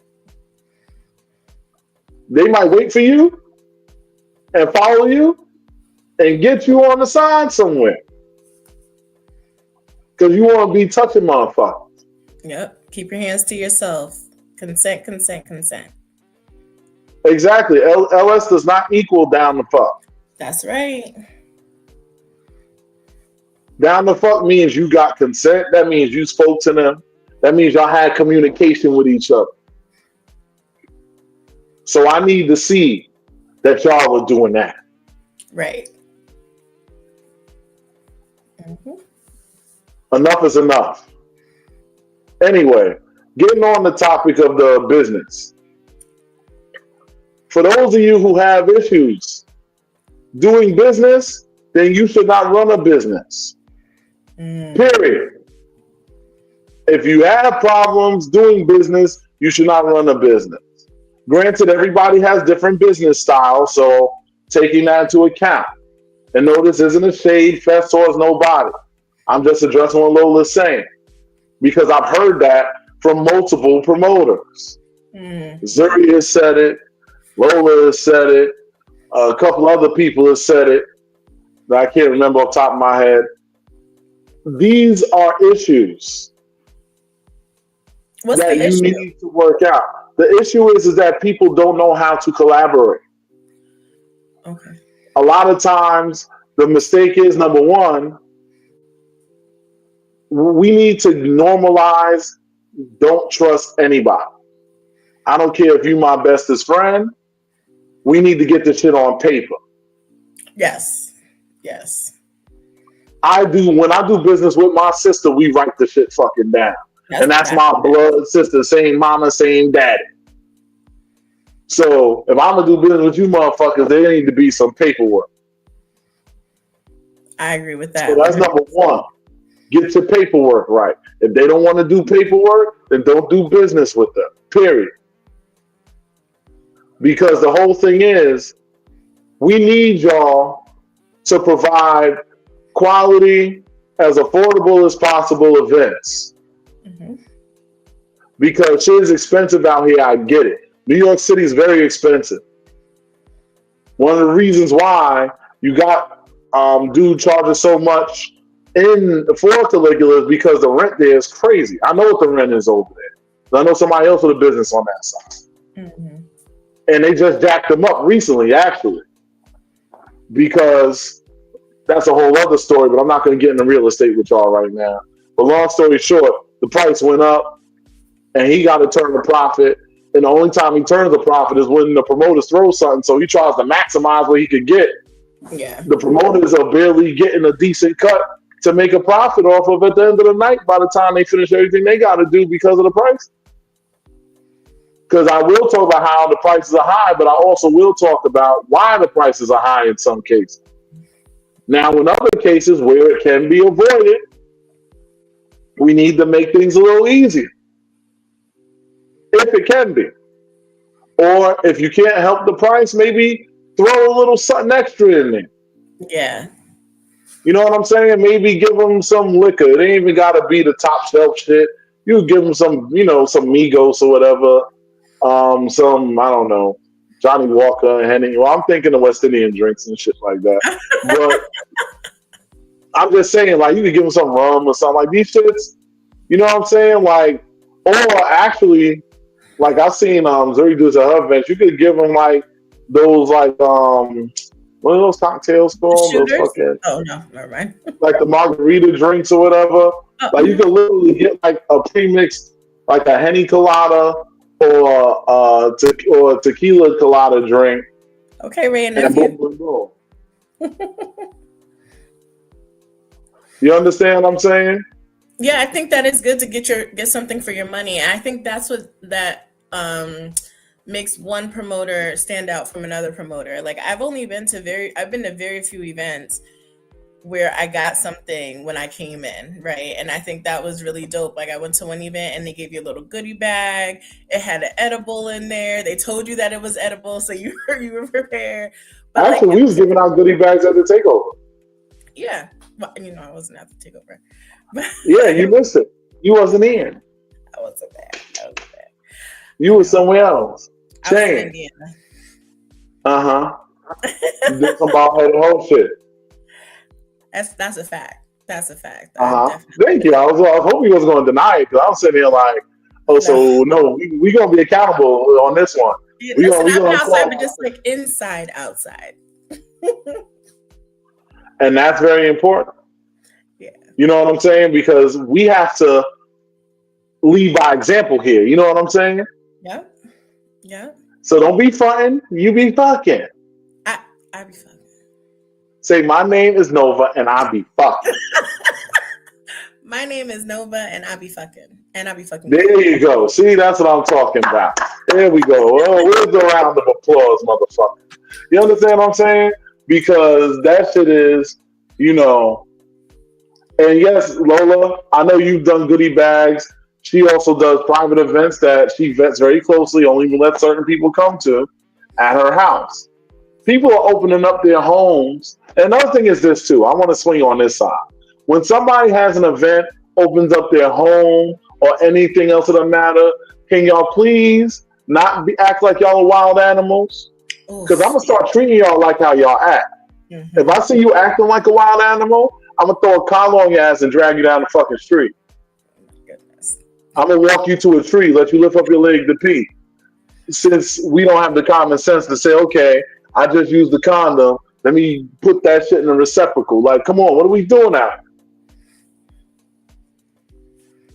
They might wait for you and follow you and get you on the side somewhere. Because you want to be touching motherfuckers. Yep. Keep your hands to yourself. Consent, consent, consent. Exactly. LS does not equal down the fuck. That's right. Down the fuck means you got consent. That means you spoke to them. That means y'all had communication with each other. So I need to see that y'all were doing that. Right. Mm-hmm. Enough is enough. Anyway, getting on the topic of the business. For those of you who have issues doing business, then you should not run a business. Period. If you have problems doing business, you should not run a business. Granted, everybody has different business styles, so taking that into account. And no, this isn't a shade fest towards nobody. I'm just addressing what Lola's saying. Because I've heard that from multiple promoters. Zuri has said it. Lola has said it. A couple other people have said it. That I can't remember off the top of my head. These are issues What's that the you issue? need to work out. The issue is that people don't know how to collaborate. Okay. A lot of times, the mistake is, number one, we need to normalize don't trust anybody. I don't care if you're my bestest friend. We need to get this shit on paper. Yes. Yes. When I do business with my sister, we write the shit fucking down. And that's my blood sister, same mama, same daddy. So if I'm gonna do business with you motherfuckers, there need to be some paperwork. I agree with that. So that's number one. Get your paperwork right. If they don't want to do paperwork, then don't do business with them. Period. Because the whole thing is, we need y'all to provide quality, as affordable as possible events. Because shit is expensive out here, I get it. New York City is very expensive. One of the reasons why you got dude charges so much for Caligula is because the rent there is crazy. I know what the rent is over there. I know somebody else with a business on that side. And they just jacked them up recently, actually. Because that's a whole other story, but I'm not going to get into real estate with y'all right now. But long story short, the price went up and he got to turn a profit. And the only time he turns a profit is when the promoters throw something. So he tries to maximize what he could get. Yeah. The promoters are barely getting a decent cut to make a profit off of at the end of the night by the time they finish everything they got to do because of the price. Because I will talk about how the prices are high, but I also will talk about why the prices are high in some cases. Now, in other cases where it can be avoided, we need to make things a little easier. If it can be. Or if you can't help the price, maybe throw a little something extra in there. Yeah. You know what I'm saying? Maybe give them some liquor. It ain't even got to be the top shelf shit. You give them some, some Migos or whatever. Some, I don't know, Johnny Walker and Henny. Well, I'm thinking of West Indian drinks and shit like that. But I'm just saying, like, you could give them some rum or something. Like, these shits, you know what I'm saying? Like, or actually, like, I've seen Zuri do this at her events. You could give them, like, those, like, what are those cocktails called? Those fucking, oh, no, never mind. like the margarita drinks or whatever. Like, you could literally get, like, a premixed, like a Henny colada or a tequila colada drink. Okay, Ray and nephew. Boom, boom, boom. You understand what I'm saying? Yeah, I think that is good to get something for your money. I think that's what that makes one promoter stand out from another promoter. Like I've been to very few events where I got something when I came in, right? And I think that was really dope. Like I went to one event and they gave you a little goodie bag. It had an edible in there. They told you that it was edible, so you were prepared. But Actually, like, we was giving out goodie bags at the takeover. yeah, well, I wasn't at the takeover, but Yeah, you missed it. You wasn't in. I wasn't there. You was somewhere else. I was in Change. Indiana. You did some bald headed whole shit. That's a fact. That's a fact. Thank you. I was hoping you was going to deny it because I was sitting here like, oh, so no, we gonna be accountable on this one. Yeah, listen, I've been outside, but just like inside, outside. And that's very important. Yeah. You know what I'm saying? Because we have to lead by example here. You know what I'm saying? Yep. Yep. So don't be fronting. You be fucking. I be fucking. Say my name is Nova and I be fucking. My name is Nova and I be fucking. And I be fucking. There you go. See, that's what I'm talking about. There we go. Oh, where's the round of applause, motherfucker? You understand what I'm saying? Because that shit is, you know. And yes, Lola, I know you've done goodie bags. She also does private events that she vets very closely, only let certain people come to at her house. People are opening up their homes. And another thing is this too. I want to swing on this side. When somebody has an event, opens up their home or anything else of the matter, can y'all please not act like y'all are wild animals? Because I'm going to start treating y'all like how y'all act. Mm-hmm. If I see you acting like a wild animal, I'm going to throw a collar on your ass and drag you down the fucking street. I'm going to walk you to a tree, let you lift up your leg to pee. Since we don't have the common sense to say, okay, I just used the condom, let me put that shit in a receptacle. Like, come on, what are we doing now?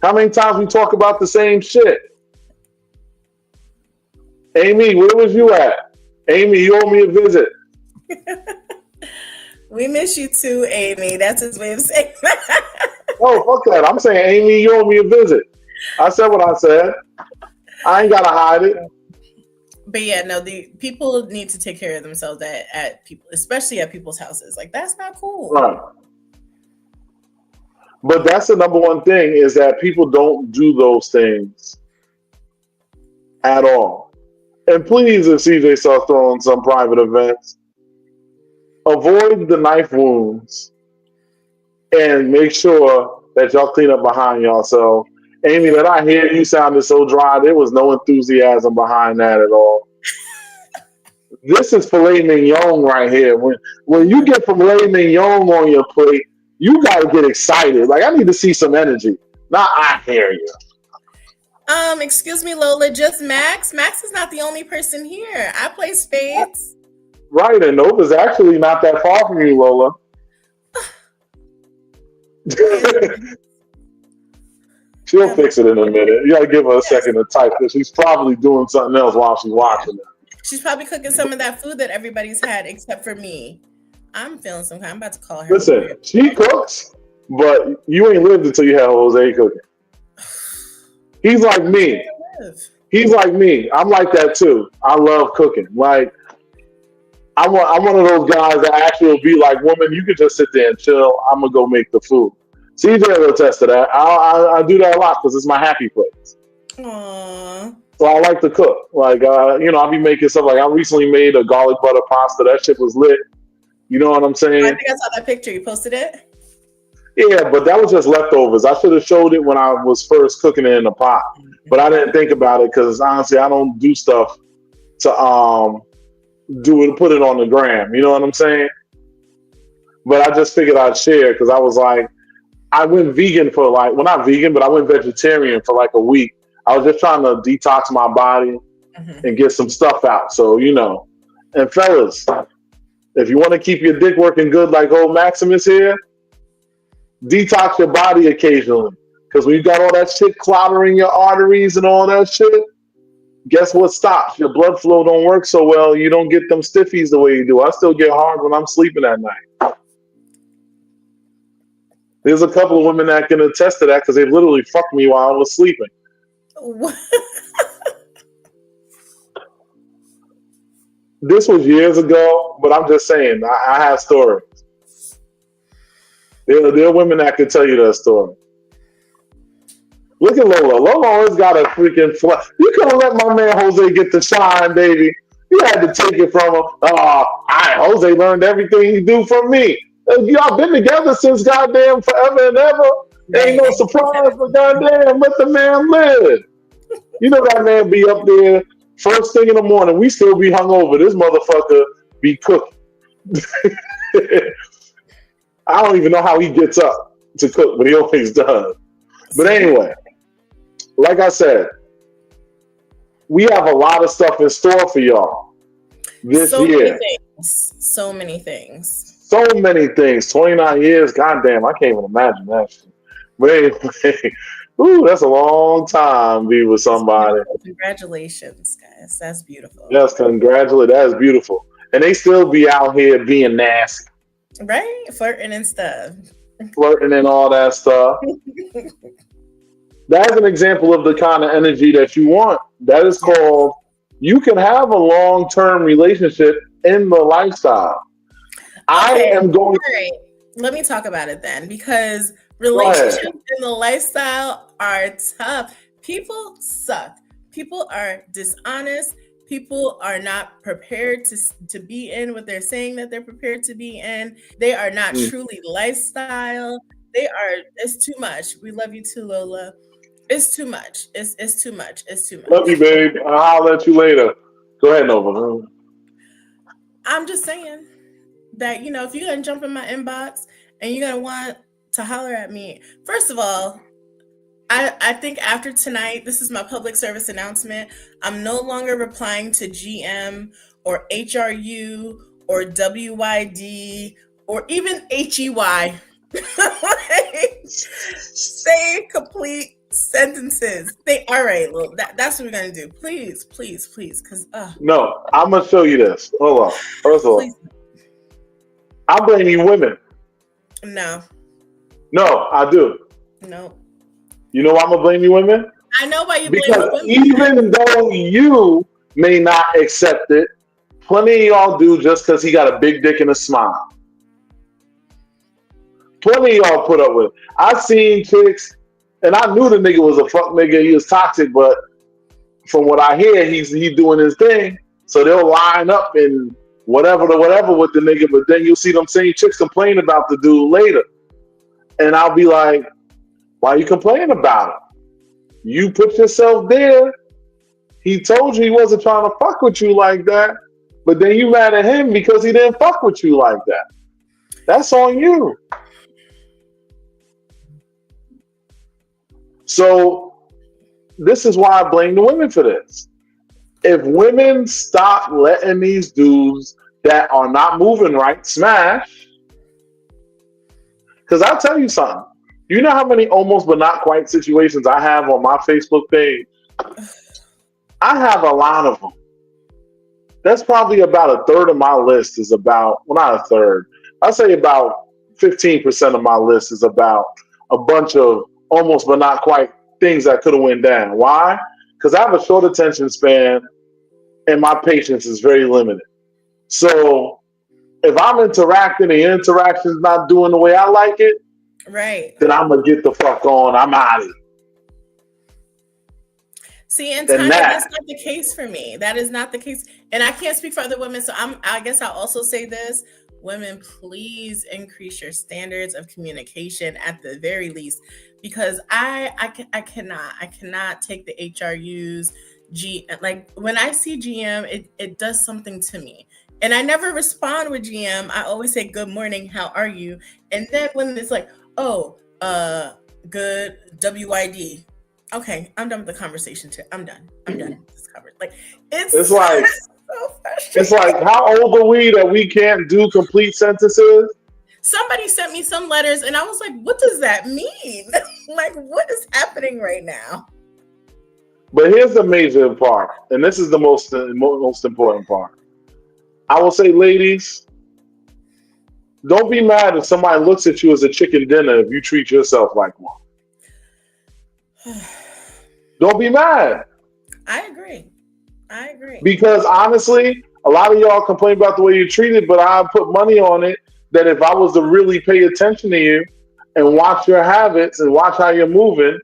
How many times we talk about the same shit? Amy, where was you at? Amy, you owe me a visit. We miss you too, Amy. That's his way of saying that. Oh, fuck that. I'm saying, Amy, you owe me a visit. I said what I said. I ain't gotta hide it. But yeah, no, the people need to take care of themselves at people, especially at people's houses. Like that's not cool. Right. But that's the number one thing is that people don't do those things at all. And please, if CJ starts throwing some private events, avoid the knife wounds and make sure that y'all clean up behind y'all. So, Amy, that I hear you sounded so dry. There was no enthusiasm behind that at all. This is filet mignon right here. When you get filet mignon on your plate, you got to get excited. Like, I need to see some energy. Not I hear you. Excuse me, Lola, just Max? Max is not the only person here. I play spades. Right, and Nova's actually not that far from you, Lola. She'll fix it in a minute. You got to give her a second to type because she's probably doing something else while she's watching it. She's probably cooking some of that food that everybody's had except for me. I'm feeling some kind. I'm about to call her. Listen, she cooks, but you ain't lived until you had Jose cooking. He's like me. He's like me. I'm like that too. I love cooking. Like I'm one of those guys that actually will be like, woman, you could just sit there and chill. I'm gonna go make the food. CJ will attest to that. I do that a lot because it's my happy place. Aww. So I like to cook. Like I'll be making stuff. Like I recently made a garlic butter pasta. That shit was lit. You know what I'm saying? I think I saw that picture. You posted it? Yeah, but that was just leftovers. I should have showed it when I was first cooking it in the pot. But I didn't think about it because honestly, I don't do stuff to put it on the gram. You know what I'm saying? But I just figured I'd share because I was like, I went vegan for not vegan, but I went vegetarian for like a week. I was just trying to detox my body and get some stuff out. So, and fellas, if you want to keep your dick working good like old Maximus here, detox your body occasionally. Because when you got all that shit clottering your arteries and all that shit, guess what stops? Your blood flow don't work so well. You don't get them stiffies the way you do. I still get hard when I'm sleeping at night. There's a couple of women that can attest to that because they literally fucked me while I was sleeping. This was years ago, but I'm just saying, I have stories. There are women that can tell you that story. Look at Lola. Lola always got a freaking flush. You couldn't let my man Jose get the shine, baby. You had to take it from him. Jose learned everything he do from me. Y'all been together since goddamn forever and ever. Ain't no surprise, but goddamn, let the man live. You know that man be up there first thing in the morning. We still be hungover. This motherfucker be cooking. I don't even know how he gets up to cook, but he always does. But anyway, like I said, we have a lot of stuff in store for y'all this year. So many things. So many things. 29 years. Goddamn, I can't even imagine that shit. But anyway, ooh, that's a long time be with somebody. Congratulations, guys. That's beautiful. Yes, congratulations. That is beautiful. And they still be out here being nasty. Right? Flirting and stuff. Flirting and all that stuff. That's an example of the kind of energy that you want. That is called, you can have a long-term relationship in the lifestyle. Okay, all right. Let me talk about it then, because relationships in the lifestyle are tough. People suck. People are dishonest. People are not prepared to be in what they're saying that they're prepared to be in. They are not truly lifestyle. It's too much. We love you too, Lola. It's too much. It's too much. It's too much. Love you, babe. I'll let you later. Go ahead, Nova. I'm just saying that, if you're going to jump in my inbox and you're going to want to holler at me, first of all, I think after tonight, this is my public service announcement. I'm no longer replying to GM or HRU or WYD or even HEY. Say complete sentences. All right, well, that's what we're gonna do. Please, because no, I'm gonna show you this. Hold on. First of all, I blame you women. No, I do. No. You know why I'm gonna blame you women? I know why you blame women. Even though you may not accept it, plenty of y'all do just because he got a big dick and a smile. Plenty of y'all put up with it. I seen chicks, and I knew the nigga was a fuck nigga. He was toxic, but from what I hear, he's doing his thing. So they'll line up and whatever with the nigga, but then you'll see them same chicks complain about the dude later. And I'll be like, why are you complaining about it? You put yourself there. He told you he wasn't trying to fuck with you like that, but then you mad at him because he didn't fuck with you like that. That's on you. So this is why I blame the women for this. If women stop letting these dudes that are not moving right smash, because I'll tell you something. You know how many almost but not quite situations I have on my Facebook page? I have a lot of them. That's probably about a third of my list is about, well, not a third. I'd say about 15% of my list is about a bunch of almost but not quite things that could have went down. Why? Because I have a short attention span and my patience is very limited. So if I'm interacting and the interaction's not doing the way I like it, right, then I'm gonna get the fuck on. I'm out of it. See, and Tanya, that's not the case for me. That is not the case, and I can't speak for other women. So I guess I'll also say this: women, please increase your standards of communication at the very least, because I cannot take the HRUs. Like when I see GM, it does something to me. And I never respond with GM. I always say, good morning, how are you? And then when it's like, oh, good, WYD. Okay, I'm done with the conversation too. I'm done. It's covered. Like it's like so it's like, how old are we that we can't do complete sentences? Somebody sent me some letters and I was like, what does that mean? Like, what is happening right now? But here's the major part, and this is the most important part. I will say, ladies, don't be mad if somebody looks at you as a chicken dinner if you treat yourself like one. Don't be mad. I agree. Because honestly, A lot of y'all complain about the way you're treated, but I put money on it that if I was to really pay attention to you and watch your habits and watch how you're moving,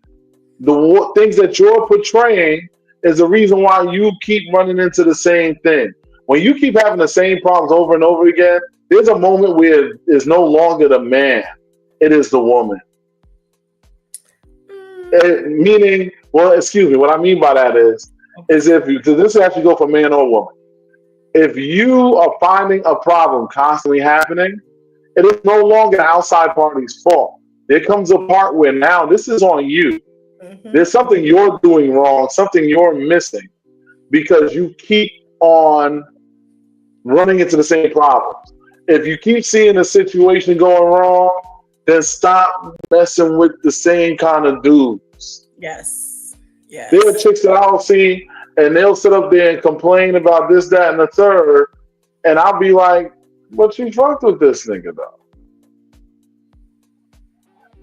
things that you're portraying is the reason why you keep running into the same thing. When you keep having the same problems over and over again, there's a moment where it's no longer the man, it is the woman. Meaning, well, excuse me, what I mean by that is if you, this actually go for man or woman. If you are finding a problem constantly happening, it is no longer the outside party's fault. There comes a part where now this is on you. There's something you're doing wrong, something you're missing, because you keep on running into the same problems. If you keep seeing a situation going wrong, then stop messing with the same kind of dudes. Yes. Yes. There are chicks that I'll see, and they'll sit up there and complain about this, that, and the third, and I'll be like, "But you fucked with this nigga though."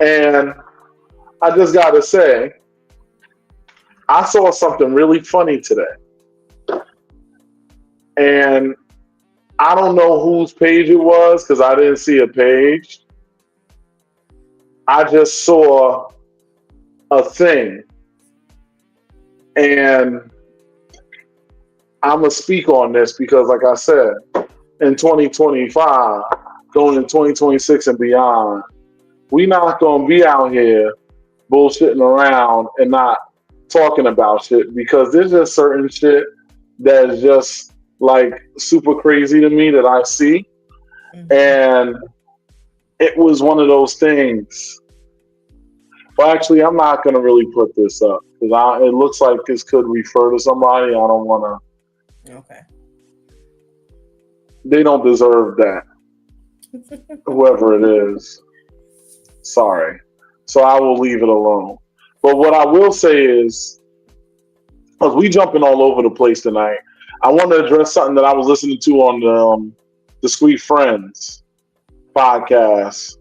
And I just gotta say, I saw something really funny today, and I don't know whose page it was because I didn't see a page. I just saw a thing, and I'm gonna speak on this because, like I said, in 2025, going in 2026 and beyond, we not gonna be out here bullshitting around and not talking about shit, because there's just certain shit that is just like super crazy to me that I see. And it was one of those things. Well, actually, I'm not going to really put this up because it looks like this could refer to somebody. I don't want to. Okay. They don't deserve that. Whoever it is. Sorry. So I will leave it alone. But what I will say is, because we jumping all over the place tonight, I want to address something that I was listening to on the Discreet Friends podcast.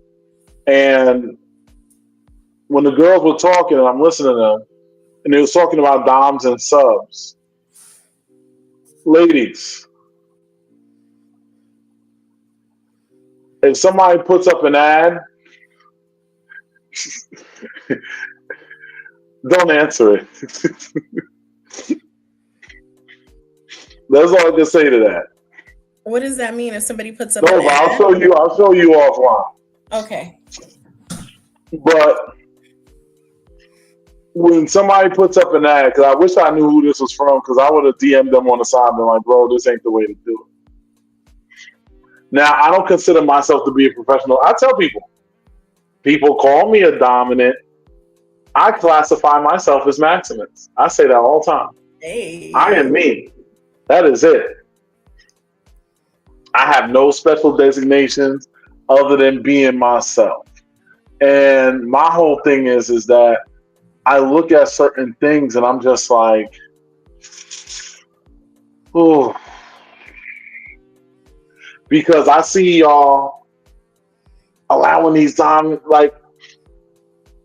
And when the girls were talking, and I'm listening to them, and they was talking about doms and subs. Ladies, if somebody puts up an ad, don't answer it. That's all I can say to that. What does that mean if somebody puts up No, an ad? I'll show you offline. Okay. But when somebody puts up an ad, because I wish I knew who this was from, because I would have DM'd them on the side and been like, "Bro, this ain't the way to do it." Now, I don't consider myself to be a professional. I tell people call me a dominant. I classify myself as Maximus. I say that all the time. Hey. I am me. That is it. I have no special designations other than being myself. And my whole thing is that I look at certain things and I'm just like, ooh. Because I see y'all allowing these diamonds, like,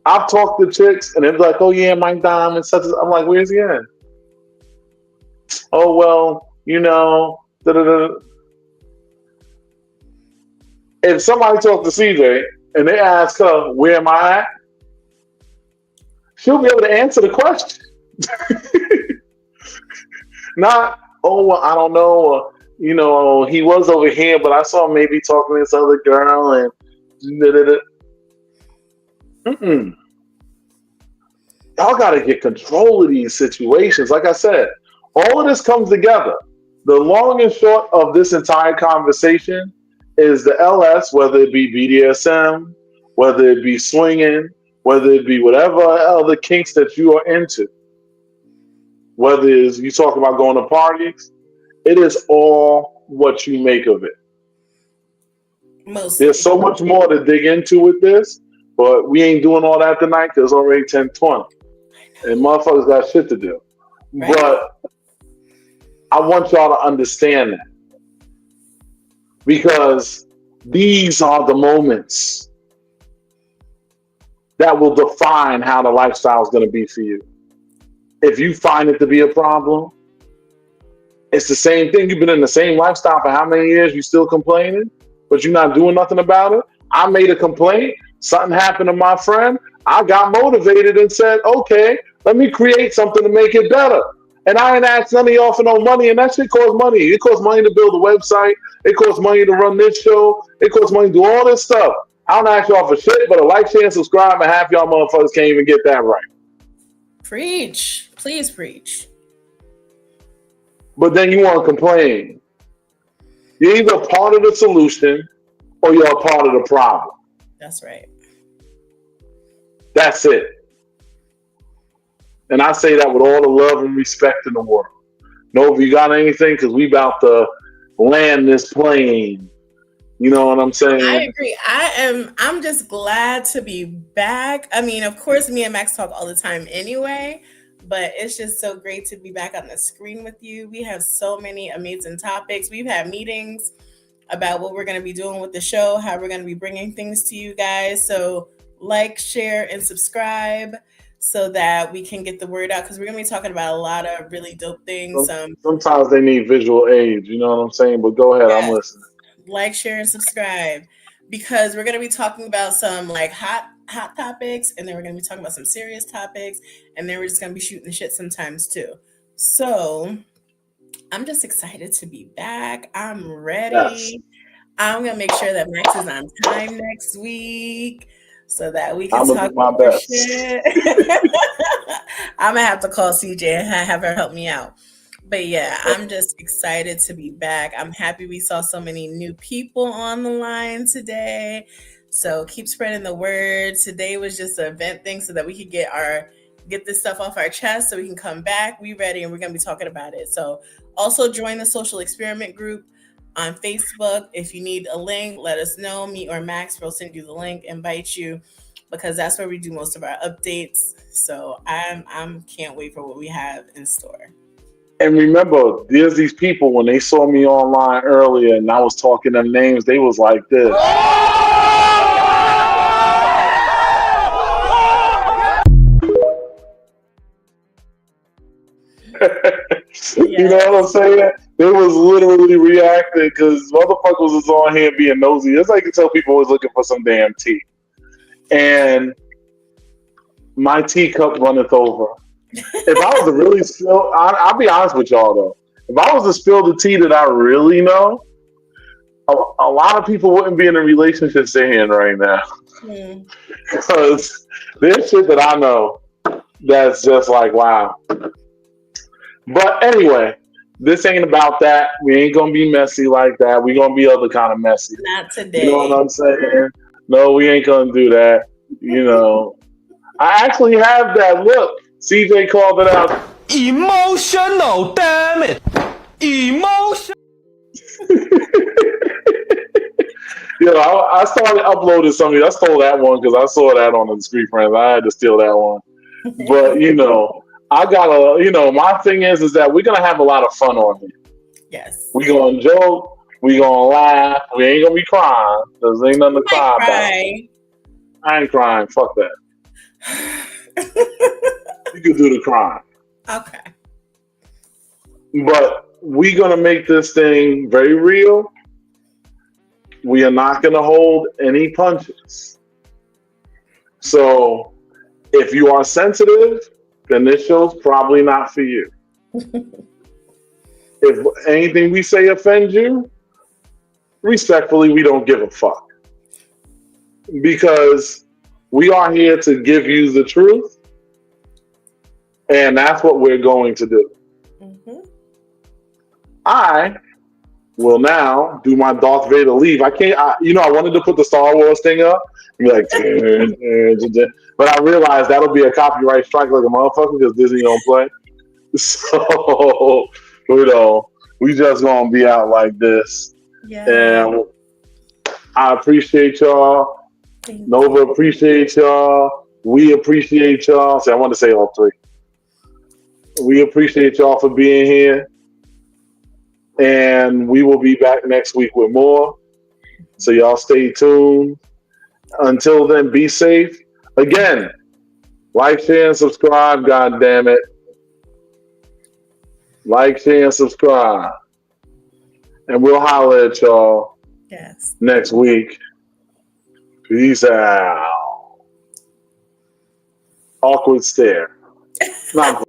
I've talked to chicks and they're like, "Oh yeah, my diamond such as," I'm like, "Where's he at?" "Oh well, you know, da-da-da." If somebody talks to CJ and they ask her, "Where am I at?" she'll be able to answer the question. Not, "Oh, well, I don't know, or, you know, he was over here, but I saw him maybe talking to this other girl and da-da-da." Y'all got to get control of these situations. Like I said, all of this comes together. The long and short of this entire conversation is the LS, whether it be BDSM, whether it be swinging, whether it be whatever other kinks that you are into, whether it's you talk about going to parties, it is all what you make of it. Mostly. There's so much more to dig into with this, but we ain't doing all that tonight because it's already 10:20. And motherfuckers got shit to do. Right. But I want y'all to understand that. Because these are the moments that will define how the lifestyle is going to be for you. If you find it to be a problem, It's the same thing. You've been in the same lifestyle for how many years? You still complaining, but you're not doing nothing about it. I made a complaint. Something happened to my friend. I got motivated and said, okay, let me create something to make it better. And I ain't asked none of y'all for no money, and that shit costs money. It costs money to build a website. It costs money to run this show. It costs money to do all this stuff. I don't ask y'all for shit, but a like, share, and subscribe, and half y'all motherfuckers can't even get that right. Preach. Please preach. But then you want to complain. You're either part of the solution or you're a part of the problem. That's right. That's it. And I say that with all the love and respect in the world. No, if you got anything, because we about to land this plane. You know what I'm saying? I agree. I'm just glad to be back. I mean, of course, me and Max talk all the time anyway, but it's just so great to be back on the screen with you. We have so many amazing topics. We've had meetings about what we're going to be doing with the show, how we're going to be bringing things to you guys. So like, share, and subscribe so that we can get the word out, because we're going to be talking about a lot of really dope things. Sometimes they need visual aids, you know what I'm saying? But go ahead, yes. I'm listening. Like, share, and subscribe, because we're going to be talking about some like hot topics, and then we're going to be talking about some serious topics, and then we're just going to be shooting the shit sometimes too. So I'm just excited to be back. I'm ready. Yes. I'm going to make sure that Max is on time next week so that we can talk my best. Shit. I'm going to have to call CJ and have her help me out. But yeah, I'm just excited to be back. I'm happy we saw so many new people on the line today. So keep spreading the word. Today was just an event thing so that we could get this stuff off our chest so we can come back. We ready, and we're going to be talking about it. So also join the Social Experiment group on Facebook. If you need a link, let us know. Me or Max will send you the link, invite you, because that's where we do most of our updates. So I'm can't wait for what we have in store. And remember, there's these people, when they saw me online earlier and I was talking them names, they was like this. You know what I'm saying? They was literally reacting because motherfuckers was on here being nosy. It's like you tell people was looking for some damn tea. And my teacup runneth over. If I was to really spill, I'll be honest with y'all though. If I was to spill the tea that I really know, a lot of people wouldn't be in a relationship they're in right now. Because there's shit that I know that's just like, wow. But anyway, this ain't about that. We ain't going to be messy like that. We're going to be other kind of messy. Not today. You know what I'm saying? No, we ain't going to do that. You know, I actually have that look. CJ called it out. Emotional, damn it. Emotion. You know, I started uploading something. I stole that one because I saw that on the Street Friends. I had to steal that one. But, you know, I got my thing is that we're going to have a lot of fun on here. Yes. We're going to joke. We're going to laugh. We ain't going to be crying because there ain't nothing to cry about. I ain't crying. Fuck that. You can do the crime. Okay. But we're going to make this thing very real. We are not going to hold any punches. So if you are sensitive, then this show's probably not for you. If anything we say offends you, respectfully, we don't give a fuck. Because we are here to give you the truth. And that's what we're going to do. Mm-hmm. I will now do my Darth Vader leave. I wanted to put the Star Wars thing up and be like, but I realized that'll be a copyright strike like a motherfucker because Disney don't play. So, we just gonna be out like this. Yeah. And I appreciate y'all. Nova appreciates y'all. We appreciate y'all. I want to say all three. We appreciate y'all for being here. And we will be back next week with more. So y'all stay tuned. Until then, be safe. Again, like, share, and subscribe. God damn it. Like, share, and subscribe. And we'll holler at y'all Yes. next week. Peace out. Awkward stare. Not